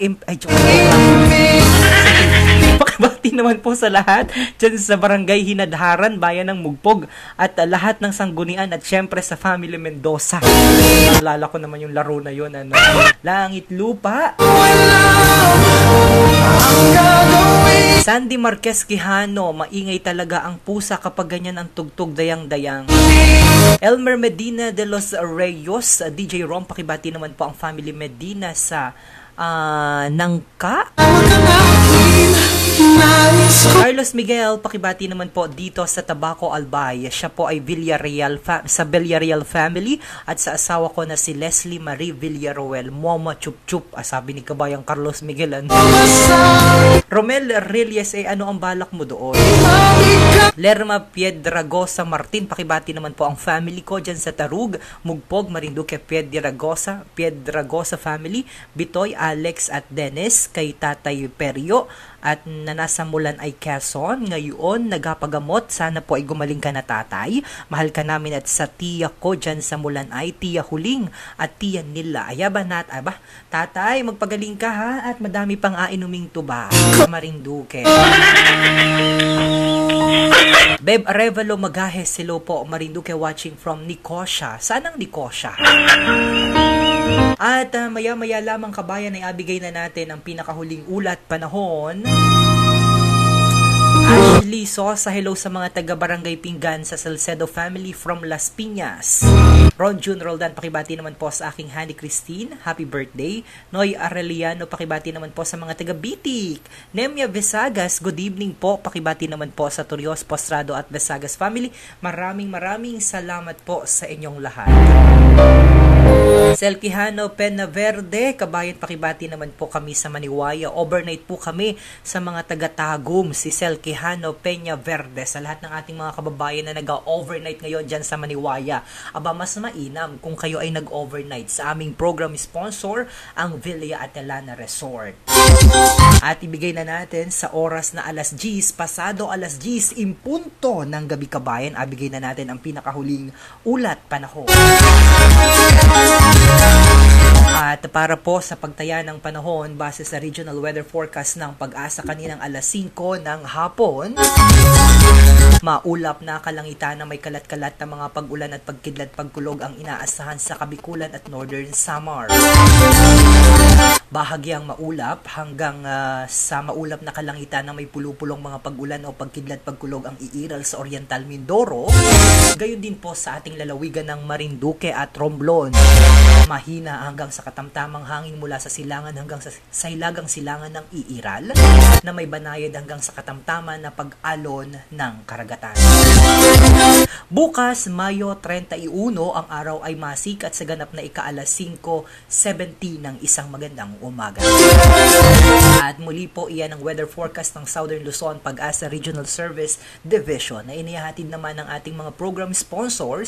S1: pakibati naman po sa lahat dyan sa Barangay Hinadharan, Bayan ng Mugpog at lahat ng sanggunian at syempre sa family Mendoza. Naalala ko naman yung laro na yun, ano? Langit, lupa. Sandy Marquez Quijano, maingay talaga ang pusa kapag ganyan ang tugtog dayang-dayang. Elmer Medina de los Reyes, DJ Rom, pakibati naman po ang family Medina sa Nangka. Carlos Miguel, pakibati naman po dito sa Tabaco Albay. Siya po ay sa Villarreal family at sa asawa ko na si Leslie Marie Villaruel. Mama chup chup, sabi ni kabayang Carlos Miguel. Romel Reyes, ano ang balak mo doon? Lerma Piedragosa Martin, pakibati naman po ang family ko dyan sa Tarug, Mugpog, Marinduque, Piedragosa family, Bitoy, Alex at Dennis, kay Tatay Perio, at na nasa Mulan ay Quezon. Ngayon, nagapagamot. Sana po ay gumaling ka na, tatay. Mahal ka namin. At sa tiya ko dyan sa Mulan ay Tiya Huling at Tiya Nila. Tatay, magpagaling ka ha, at madami pang ainuming tuba sa Marinduque. Beb Arevalo Magahes, hello po, Marinduque, watching from Nicosia. Saan ang Nicosia? At maya-maya lamang, kabayan, ay abigay na natin ang pinakahuling ulat panahon. Ashley Sosa, hello sa mga taga-barangay Pinggan sa Salcedo family from Las Piñas. Ron Jun Roldan, pakibati naman po sa aking Honey Christine, happy birthday. Noy Areliano, pakibati naman po sa mga taga-Bitik. Nemia Vesagas, good evening po, pakibati naman po sa Turios, Postrado at Vesagas family. Maraming salamat po sa inyong lahat. Selkihano Pena Verde, kabayan, pakibati naman po kami sa Maniwaya. Overnight po kami sa mga taga-Tagum, si Selkihano Peña Verde. Sa lahat ng ating mga kababayan na nag-overnight ngayon dyan sa Maniwaya, mas mainam kung kayo ay nag-overnight sa aming program sponsor, ang Villa Atalana Resort. At ibigay na natin sa oras na alas 10, pasado alas 10 impunto ng gabi, kabayan, abigay na natin ang pinakahuling ulat panahon. At para po sa pagtaya ng panahon base sa regional weather forecast ng Pag-asa kaninang alas 5 ng hapon, maulap na kalangitan na may kalat-kalat na mga pag-ulan at pagkidlat-pagkulog ang inaasahan sa Kabikulan at Northern Samar. Bahagyang maulap hanggang sa maulap na kalangitan na may pulupulong mga pag-ulan o pagkidlat-pagkulog ang iiral sa Oriental Mindoro. Gayon din po sa ating lalawigan ng Marinduque at Romblon. Mahina hanggang sa katamtamang hangin mula sa silangan hanggang sa hilagang silangan ng iiral na may banayad hanggang sa katamtaman na pag-alon ng karagatan. Bukas, Mayo 31, ang araw ay masikat sa ganap na ika-alas 5:17 ng isang magandang umaga. At muli po, iyan ang weather forecast ng Southern Luzon Pag-asa Regional Service Division na inihahatid naman ng ating mga program sponsors,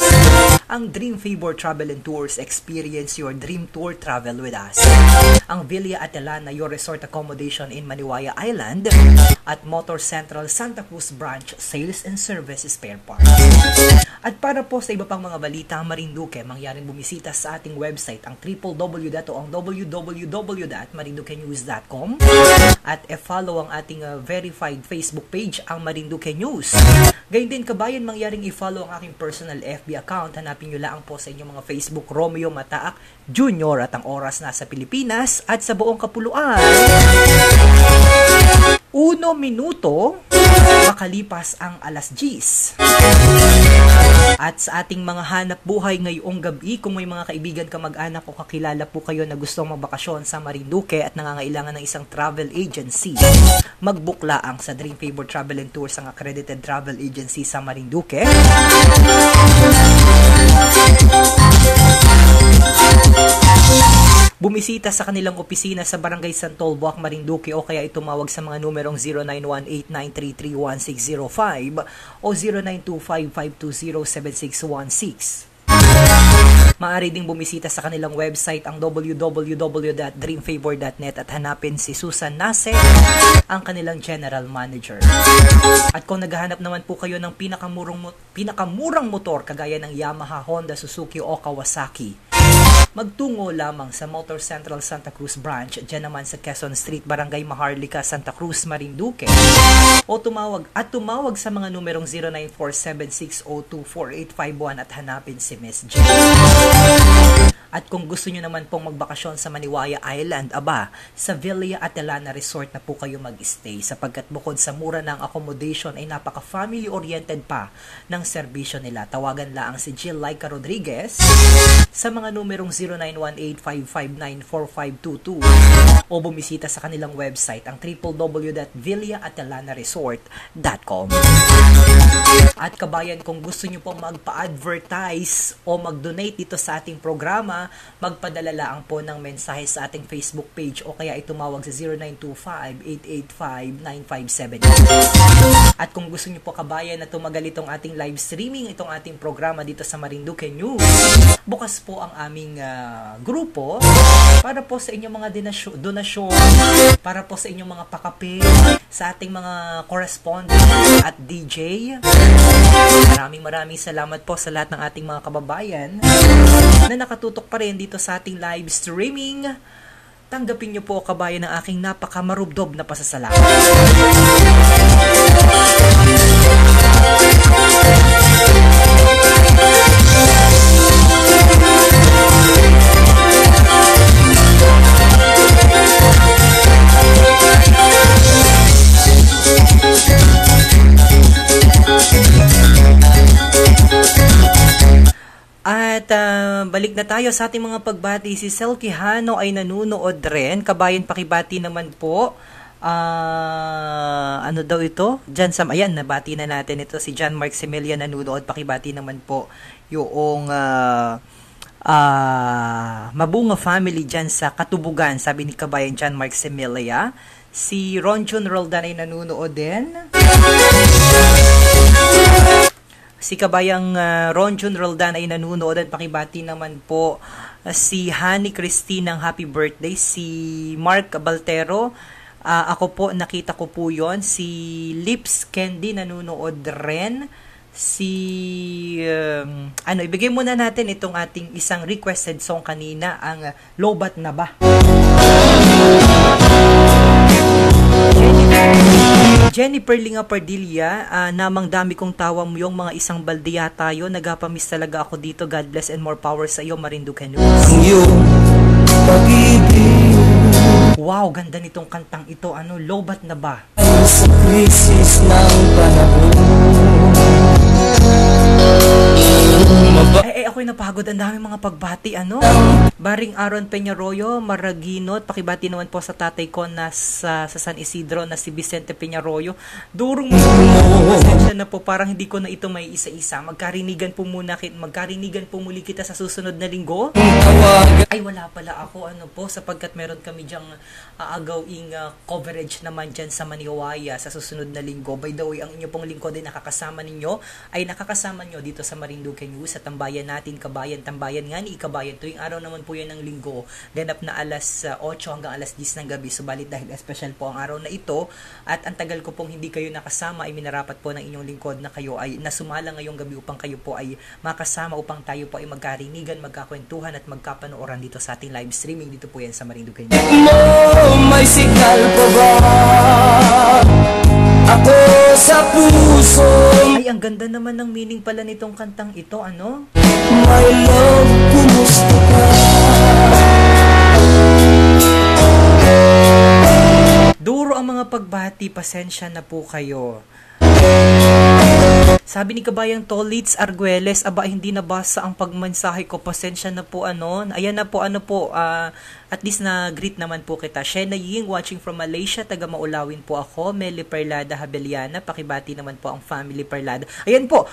S1: ang Dream Favor Travel and Tours. Experience your dream tour, travel with us. Ang Villa Atalana, your resort accommodation in Maniwaya Island, at Motor Central Santa Cruz Branch Sales and Service Spare Parts. At para po sa iba pang mga balita Marinduque, mangyaring bumisita sa ating website, ang www.marinduquenews.com, at e-follow ang ating verified Facebook page, ang Marinduque News. Gayun din, kabayan, mangyaring i-follow ang aking personal FB account. Hanapin nyo lang po sa inyong mga Facebook, Romeo Mataak Jr. At ang oras nasa Pilipinas at sa buong kapuluan, 1 minuto makalipas ang alas 10. At sa ating mga hanap buhay ngayong gabi, kung may mga kaibigan, kamag-anak o kakilala po kayo na gustong magbakasyon sa Marinduque at nangangailangan ng isang travel agency, magbukla ang sa Dream Favor Travel and Tours, ang accredited travel agency sa Marinduque. Bumisita sa kanilang opisina sa Barangay Santol, Buwak, Marinduque, o kaya itumawag sa mga numerong 0918-933-1605 o 0925-520-7616. Maaari ding bumisita sa kanilang website, ang www.dreamfavor.net, at hanapin si Susan Nase, ang kanilang general manager. At kung naghahanap naman po kayo ng pinakamurang motor kagaya ng Yamaha, Honda, Suzuki o Kawasaki, magtungo lamang sa Motor Central Santa Cruz Branch, dyan naman sa Quezon Street, Barangay Maharlika, Santa Cruz, Marinduque, o tumawag sa mga numerong 0947-602-4851 at hanapin si Miss J. At kung gusto nyo naman pong magbakasyon sa Maniwaya Island, sa Villa Atalana Resort na po kayo mag-stay, sapagkat bukod sa mura ng accommodation ay napaka-family oriented pa ng serbisyo nila. Tawagan lang si Jill Laika Rodriguez sa mga numerong 0918-559-4522 o bumisita sa kanilang website ang www.villaatalanaresort.com. At kabayan, kung gusto nyo pong magpa-advertise o mag-donate dito sa ating programa, magpadala lang po ng mensahe sa ating Facebook page o kaya itumawag sa 0925-885-9578. At kung gusto nyo po kabayan na tumagal itong ating live streaming, itong ating programa dito sa Marinduque News, bukas po ang aming grupo para po sa inyong mga donasyon, para po sa inyong mga pakape, sa ating mga correspondent at DJ. Maraming salamat po sa lahat ng ating mga kababayan na nakatutok pa rin dito sa ating live streaming. Tanggapin niyo po kabayan ng aking napakamarubdob na pasasalamat. At balik na tayo sa ating mga pagbati. Si Selkie Hano ay nanunood rin. Kabayan, pakibati naman po. Ano daw ito? Ayan, nabati na natin ito. Si John Mark Semilia nanunood. Pakibati naman po yung Mabunga family dyan sa Katubugan. Sabi ni kabayan John Mark Semilia. Si Ronjun Roldan ay nanunood din. Si kabayang Ronjun Roldan ay nanunood at pakibati naman po si Honey Christine ng happy birthday. Si Mark Baltero, ako po, nakita ko po yon. Si Lips Candy nanunood rin. Si ibigay muna natin itong ating isang requested song kanina, ang Lobat na Ba. Jennifer Linga Pardilla, namang dami kong tawang yung mga isang baldiya tayo. Nagapamiss talaga ako dito. God bless and more power sa iyo, Marinduque News. Wow, ganda nitong kantang ito. Lobat na Ba?
S3: Sa krisis ng panahon,
S1: ako'y napagod. Ang dami mga pagbati. Baring Aaron Peñarroyo, Maraginot. Pakibati naman po sa tatay ko na sa San Isidro na si Vicente Peñarroyo. Durong pasensya na po. Parang hindi ko na ito may isa-isa. Magkarinigan po muli kita sa susunod na linggo. Ay, wala pala ako. Sapagkat meron kami dyang aagawing coverage naman dyan sa Maniwaya sa susunod na linggo. By the way, ang inyo pong lingkod ay nakakasama nyo dito sa Marinduque News sa Tambayan natin, Kabayan. Tambayan nga ni Kabayan. Tuwing araw naman po yan ng linggo, ganap na alas 8 hanggang alas 10 ng gabi. Subalit dahil special po ang araw na ito at ang tagal ko pong hindi kayo nakasama, ay minarapat po ng inyong lingkod na kayo ay nasumala ngayong gabi upang kayo po ay makasama, upang tayo po ay magkarinigan, magkakwentuhan at magkapanooran dito sa ating live streaming. Dito po yan sa Marinduque News.
S3: May signal pa ba ako sa puso?
S1: Ay, ang ganda naman ng meaning pala nitong kantang ito.
S3: My love, kumusta ka?
S1: Duro ang mga pagbati, pasensya na po kayo. Sabi ni kabayang Tolitz Arguelles, hindi nabasa ang pagmensahe ko, pasensya na po. Ayan na po, at least na-greet naman po kita. Shena Ying, watching from Malaysia, taga Maulawin po ako. Meli Perlada Habeliana, pakibati naman po ang family Perlada. Ayan po,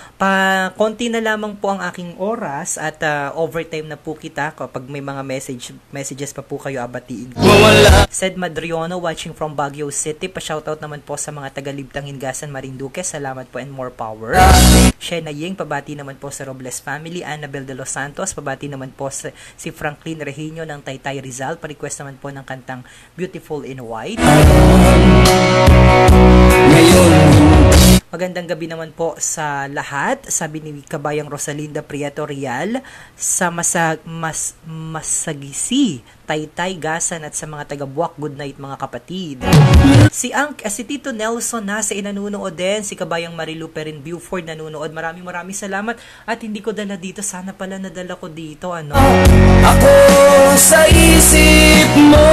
S1: konti na lamang po ang aking oras at overtime na po kita kapag may mga messages pa po kayo abatiin. Sed Madriono, watching from Baguio City, pa-shoutout naman po sa mga taga-Libtang Hingasan, Marinduque, salamat po and more power. Shena Ying, pabati naman po sa Robles family. Annabel de Los Santos, pabati naman po si Franklin Rehiño ng Taytay Rizal, pa-request naman po ng kantang Beautiful in White. Magandang gabi naman po sa lahat, sabi ni kabayang Rosalinda Prieto Real sa Masagisi, Taytay, Gasan at sa mga taga-Buwak. Good night mga kapatid. Si Tito Nelson nasa inanunood din, si kabayang Marilu Perin Buford nanunood. Maraming salamat at hindi ko dala dito, sana pala nadala ko dito.
S3: Ako sa isip mo,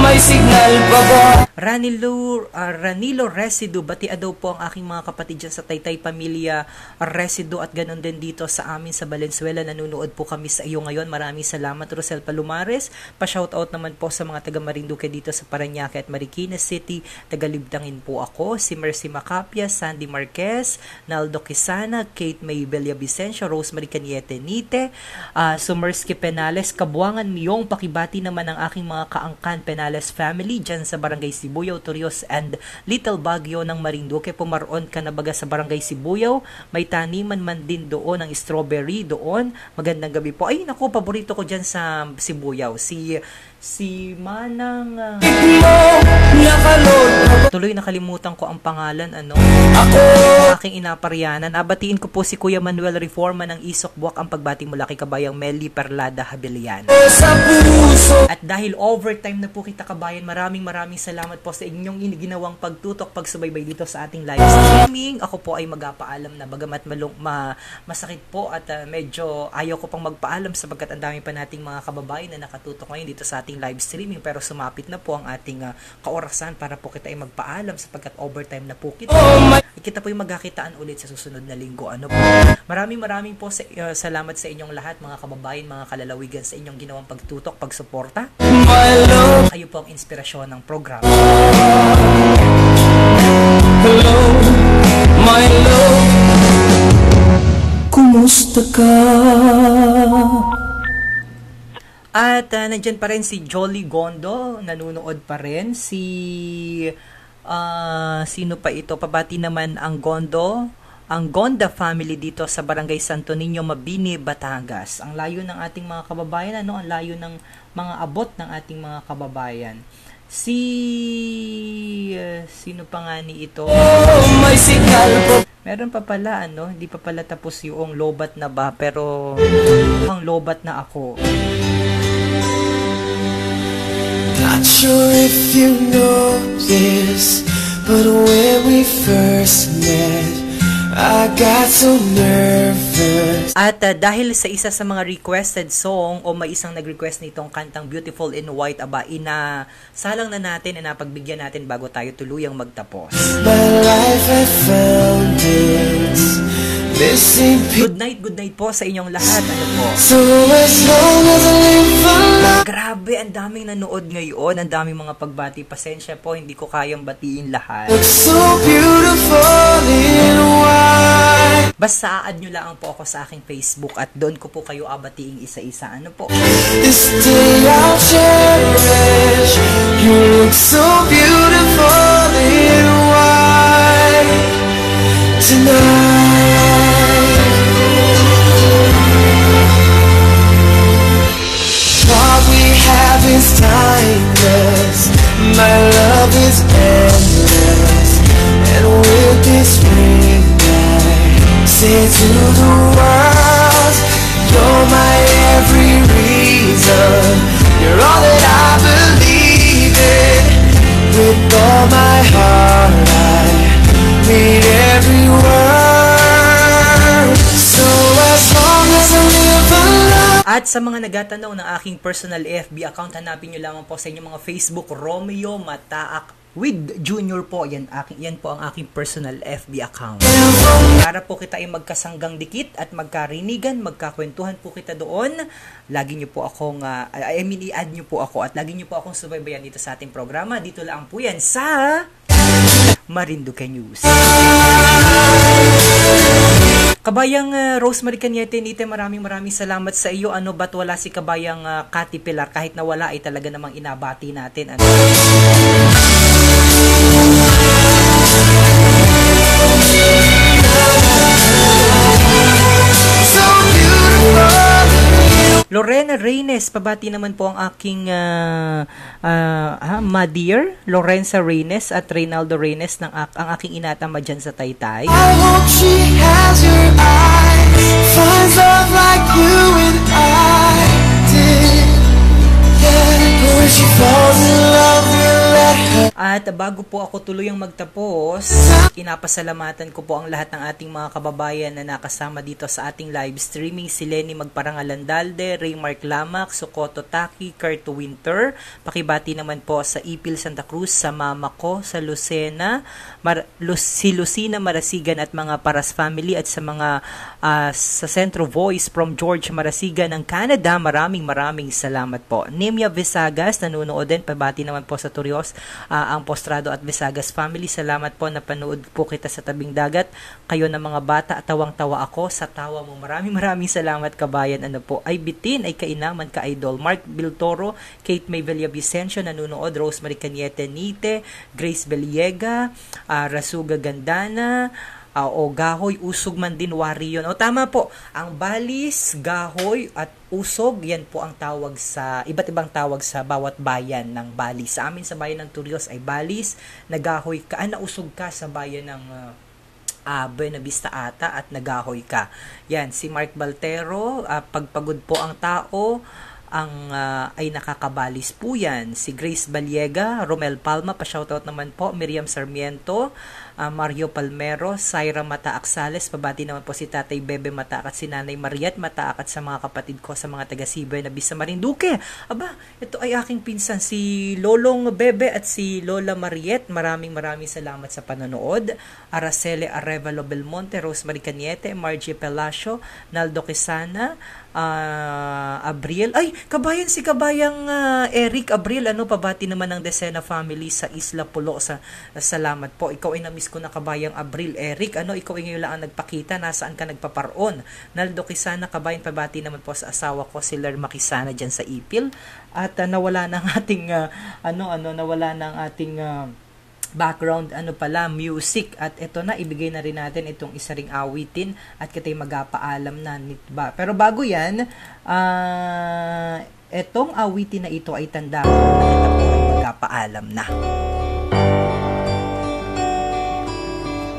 S3: may signal pa ba?
S1: Ranilo Residu, batia daw po ang aking mga kapatid dyan sa Taytay Pamilya Residu at ganun din dito sa amin sa Valenzuela. Nanunood po kami sa iyo ngayon. Maraming salamat, Rosel Palumares. Pa-shoutout naman po sa mga taga Marinduque dito sa Parañaque at Marikina City. Taga-Libdangin po ako. Si Mercy Macapia, Sandy Marquez, Naldo Quisana, Kate May Villavicencio, Rosemary Caniete Nite, Sumersky Penales, Kabuangan Miyong. Pakibati naman ang aking mga kaangkan Penales family dyan sa Barangay Sibuyaw, Torios and Little Baguio ng Marinduque. Pumaroon ka na baga sa Barangay Sibuyaw, may taniman man din doon ang strawberry doon. Magandang gabi po. Ay naku, paborito ko dyan sa Sibuyaw, si Manang tuloy nakalimutan ko ang pangalan, aking inaparyanan. Abatiin ko po si Kuya Manuel Reforma ng Isok Buwak, ang pagbati mula kay Kabayang Meli Perlada Habilian. At dahil overtime na po kita kabayan, maraming salamat po sa inyong ginawang pagtutok, pagsubaybay dito sa ating live streaming. Ako po ay magpaalam na, bagamat masakit po at medyo ayaw ko pang magpaalam sapagkat ang dami pa nating mga kababayan na nakatutok ngayon dito sa ating live streaming, pero sumapit na po ang ating kaorasan para po kita ay magpaalam sapagkat overtime na po kita. Kita po yung magkakitaan ulit sa susunod na linggo. Maraming po salamat sa inyong lahat, mga kababayan, mga kalalawigan, sa inyong ginawang pagtutok, pagsuporta. Kayo po ang inspirasyon ng program.
S3: Hello, my love. Kumusta ka?
S1: At nandyan pa rin si Jolly Gondo, nanunood pa rin. Sino pa ito? Pabati naman ang Gonda family dito sa Barangay Santo Niño, Mabini, Batangas. Ang layo ng ating mga kababayan, ang layo ng mga abot ng ating mga kababayan. Sino pa nga ni ito? Meron pa pala, hindi pa pala tapos yung lobat na ba, pero mukhang lobat na ako.
S3: Not sure if you know this, but when we first met, I got so nervous.
S1: At dahil sa isa sa mga requested song o may isang nag-request nitong kantang Beautiful in White, salang na natin na napagbigyan natin bago tayo tuluyang magtapos.
S3: My life I found this missing piece.
S1: Good night po sa inyong lahat.
S3: So as long as I live alive.
S1: Grabe, ang daming nanood ngayon, ang daming mga pagbati. Pasensya po, hindi ko kayang batiin lahat.
S3: Looks so beautiful in white.
S1: Basta add nyo lang po ako sa aking Facebook at doon ko po kayo abatiing isa-isa.
S3: This day I'll cherish. You look so beautiful in white tonight. What we have is timeless. My love is endless. And with this ring I say to the world, you're my every reason. You're all that I believe in. With all my heart I read every word. So as long as I live alive.
S1: At sa mga nagtatanong ng aking personal FB account, hanapin nyo lamang po sa inyong mga Facebook, Romeo Mataak with Junior po. Yan po ang aking personal FB account. Para po kita ay magkasanggang dikit at magkarinigan, magkakwentuhan po kita doon. Lagi nyo po akong, i-add nyo po ako at lagi nyo po akong subaybayan dito sa ating programa. Dito lang po yan sa Marinduque News. Kabayang Rosemary Caniete Nite, maraming salamat sa iyo. Ba't wala si Kabayang Cathy Pilar? Kahit na wala ay talaga namang inabati natin.
S3: So beautiful.
S1: Lorena Reynes, pabati naman po ang aking ma-dear Lorenza Reynes at Reynaldo Reynes ng ang aking inatama dyan sa Taytay.
S3: I hope she has your eyes, finds love like you and I did. Yeah, when she falls in love, we'll let her.
S1: At bago po ako tuluyang magtapos, inapasalamatan ko po ang lahat ng ating mga kababayan na nakasama dito sa ating live streaming. Si Lenny Magparangalandalde, Raymark Lamak, Sokoto Taki, Kurt Winter. Pakibati naman po sa Ipil Santa Cruz, sa mama ko, sa Lucena, si Lucina Marasigan at mga Paras family, at sa mga sa Centro Voice from George Marasigan ng Canada. Maraming salamat po. Nemia Visagas, nanonood din. Pabati naman po sa Turios, ang Postrado at Visagas family. Salamat po, napanood po kita sa tabing dagat. Kayo na mga bata, tawang-tawa ako sa tawa mo. Maraming salamat, kabayan. Ano po, ay bitin, ay kainaman, ka-idol. Mark Biltoro, Kate May Villavicencio, nanonood. Rosemary Cañete Nite, Grace Beliega, Rasuga Gandana, o gahoy, usog man din, wari yun. O tama po, ang balis, gahoy at usog, yan po ang tawag sa, iba't ibang tawag sa bawat bayan ng balis. Sa amin sa bayan ng Turios ay balis, nagahoy ka, nausog ka sa bayan ng Buena Vista ata at nagahoy ka. Yan, si Mark Baltero, pagpagod po ang tao, ay nakakabalis po yan. Si Grace Baliega, Romel Palma, pa-shoutout naman po, Miriam Sarmiento, Mario Palmero, Syra Mataak Sales, pabati naman po si Tatay Bebe Mataak at si Nanay Mariet Mataak at sa mga kapatid ko sa mga taga-Sibay na Bisa Marinduque. Aba, ito ay aking pinsan, si Lolong Bebe at si Lola Mariet. Maraming salamat sa panonood. Araceli Arevalo Belmonte, Rosemary Cañete, Margie Pelacio, Naldo Quezana, Abriel, ay kabayan, si kabayang Eric Abriel, pabati naman ng Desena family sa Isla Pulo. Salamat po, ikaw ay namiss ko na, kabayang Abriel. Eric, ikaw ay ngayon lang ang nagpakita, nasaan ka nagpaparoon? Naldo Quezana, kabayan, pabati naman po sa asawa ko si Ler Makisana dyan sa Ipil. At nawala ng ating nawala ng ating background music, at ito na, ibigay na rin natin itong isa ring awitin at kita'y magpaalam na nitba. Pero bago yan, etong awitin na ito ay tanda ko na kita po ay magpaalam na.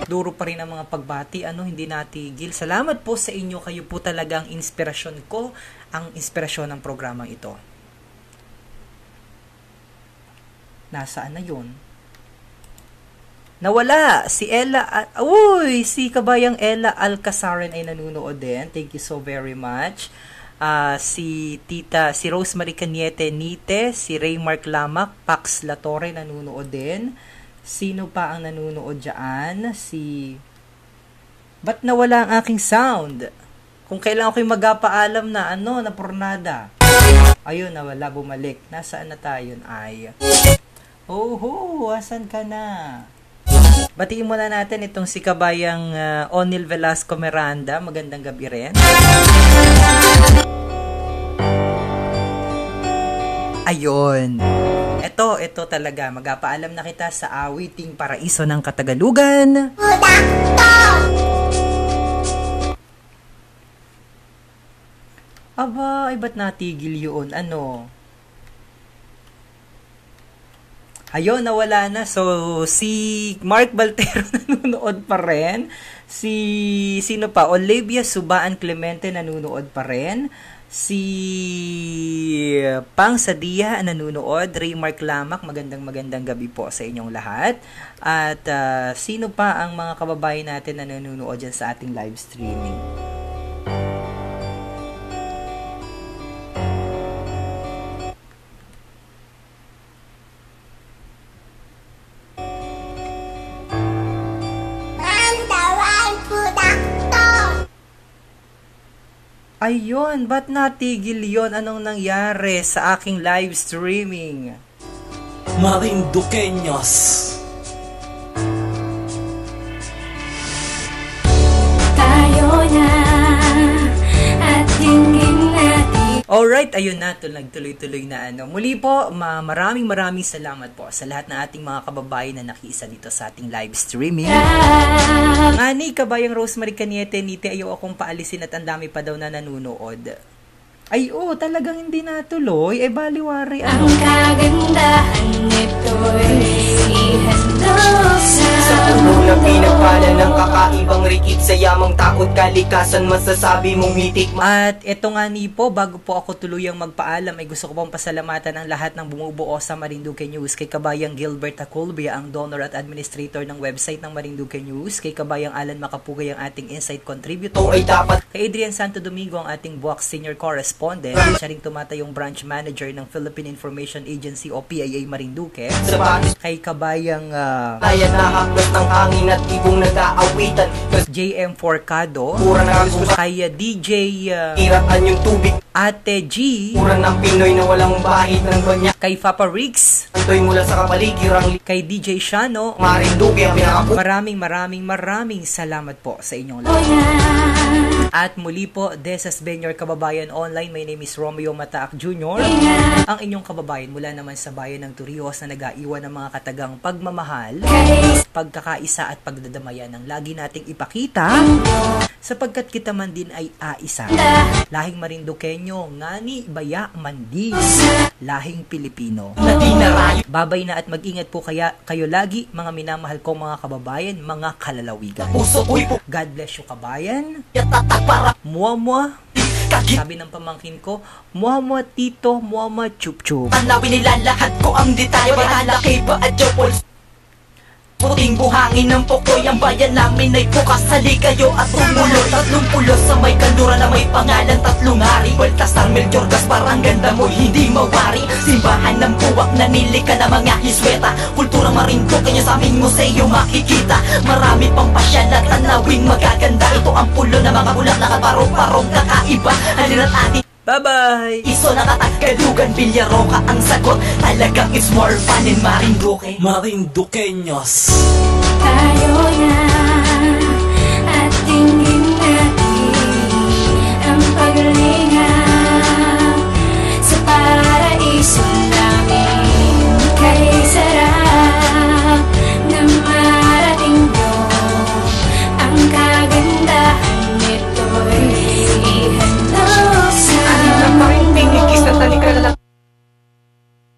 S1: Duro pa rin ang mga pagbati, hindi natigil. Salamat po sa inyo, kayo po talagang inspirasyon ko, ang inspirasyon ng programang ito. Nasaan na yun? Nawala si Ella, si kabayang Ella Alcasaran ay nanunood din. Thank you so very much. Si Rosemary Cañete Nite, si Raymark Lamak, Pax Latore nanunood din. Sino pa ang nanunood dyan? Ba't nawala ang aking sound? Kung kailan ako'y magpaalam na na pornada. Ayun, nawala, bumalik. Nasaan na tayo? Asan ka na? Batiin muna natin itong si kabayang Onil Velasco Miranda. Magandang gabi rin. Ayun. Ito talaga. Magpaalam na kita sa awiting Paraiso ng Katagalugan. Aba, ay ba't natigil yun? Ayun, nawala na. So, si Mark Baltero nanunood pa rin. Sino pa? Olivia Subaan Clemente nanunood pa rin. Si Pang Sadia nanunood. Raymark Lamak, magandang gabi po sa inyong lahat. At sino pa ang mga kababayan natin na nanunood dyan sa ating live streaming? Ayun, ba't natigil yon? Anong nangyari sa aking live streaming?
S5: Marinduqueños.
S4: Tayo na at hingin natin.
S1: Alright, ayun na, nagtuloy-tuloy na Muli po, maraming salamat po sa lahat ng ating mga kababayan na nakiisa dito sa ating live streaming. Ngani, kabayang Rosemary Cañete Nite, ayaw akong paalisin at ang dami pa daw na nanunood. Ay, talagang hindi natuloy. Baliwari.
S4: Ang kagandahan nito'y ihandog sa
S2: Sa puno na pinagpala ng kakaibang rikit, sa yamang takot kalikasan, masasabi mong hitik.
S1: At ito nga ni po, bago po ako tuluyang magpaalam, ay gusto ko pong pasalamatan ang lahat ng bumubuo sa Marinduque News. Kay Kabayang Gilbert Acolbia, ang donor at administrator ng website ng Marinduque News. Kay Kabayang Alan Makapugay, ang ating insight contributor.
S2: Ay dapat.
S1: Kay Adrian Santo Domingo, ang ating Buwak senior correspondent. Siya ring tumatayong branch manager ng Philippine Information Agency o PIA Marinduque. Kay Kabayang
S2: Kaya nahaklas ng hangin at ibong nag-aawitan.
S1: JM Forcado.
S2: Pura na gusto sa
S1: Kay DJ
S2: kiraan yung tubig.
S1: Ate G.
S2: Pura ng Pinoy na walang bahid ng banyak.
S1: Kay Papa Riggs.
S2: Antoy mula sa kapaligiran.
S1: Kay DJ Shano.
S2: Marinduque ang pinakapu.
S1: Maraming salamat po sa inyong lahat. At muli po, Desas Benyor Kababayan Online, my name is Romeo Mataak Jr. Ang inyong kababayan mula naman sa bayan ng Torrijos na nag-aiwan ng mga katagang pagmamahal, pagkakaisa at pagdadamayan ang lagi nating ipakita sapagkat kita man din ay aisa. Lahing Marinduqueño, ngani baya mandis, lahing Pilipino. Babay na at mag-ingat po kayo lagi, mga minamahal kong mga kababayan, mga kalalawigan. God bless you, kabayan. Muamua. Sabi ng pamangkin ko, muamua tito, muamua chup chup.
S2: Tanawin nila lahat ko ang detalye. Malalaki ba at jopol? Puting buhangin ng pokoy, ang bayan namin ay bukas. Hali kayo at tumuloy. 30 sa may kandura na may pangalan, 3 hari. Bueltas ng Melchor Gaspar, ang ganda mo'y hindi mawari. Simbahan ng buwak, nanilika na mga hisweta. Kultura Marinduque, kanya sa aming museo makikita. Marami pang pasyal at tanawing magaganda. Ito ang pulo na mga bulak, nakaparong-parong kakaiba. Halina't ating
S1: Bye-bye!
S2: iso nakatagalugan, Villaroca ang sagot. Talagang it's more fun in Marinduque.
S5: Marinduqueños.
S4: Tayo na at tingin natin ang paglingang sa paraiso namin. Kay sarap na marating doon, ang kagandahan nito'y ihandog sa
S2: Pingikis na talikala lang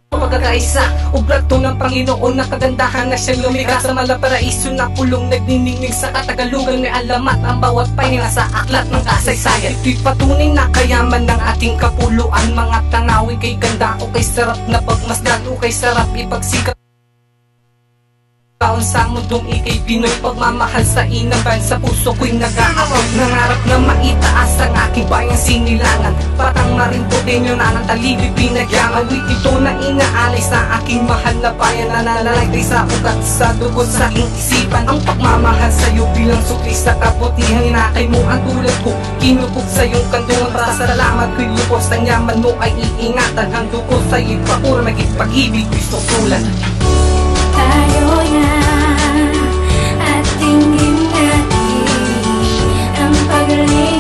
S2: pagkakaisa. Ublato ng Panginoon na kagandahan na siyang lumikha sa malaparaiso na pulong nagniningning sa katagalugan. May alamat ang bawat pahinga sa aklat ng kasaysayan. Ito'y patunay na kayaman ng ating kapuluan. Mga tanawin kay ganda o kay sarap na pagmasdan o kay sarap ipagsikat. Taon sa mundong ikay Pinoy, pagmamahal sa inaban, sa puso ko'y nag-aabot. Nangarap na maitaas ang aking bayang sinilangan. Patang Marinduqueño na ng talibig pinagyaman. Wait, ito na inaalay sa aking mahal na bayan. Nananaligay sa ugat, sa dugot, sa aking isipan. Ang pagmamahal sa'yo bilang sukli sa kabutihan. Inakay mo ang tulad ko, kinupog sa iyong kandungan. Pasasalamat ko'y lubos, ang yaman mo ay iingatan. Hando ko sa'yo'y pakura, maging pag-ibig ko'y sukulan.
S4: tayo na at tingin natin ang paglingang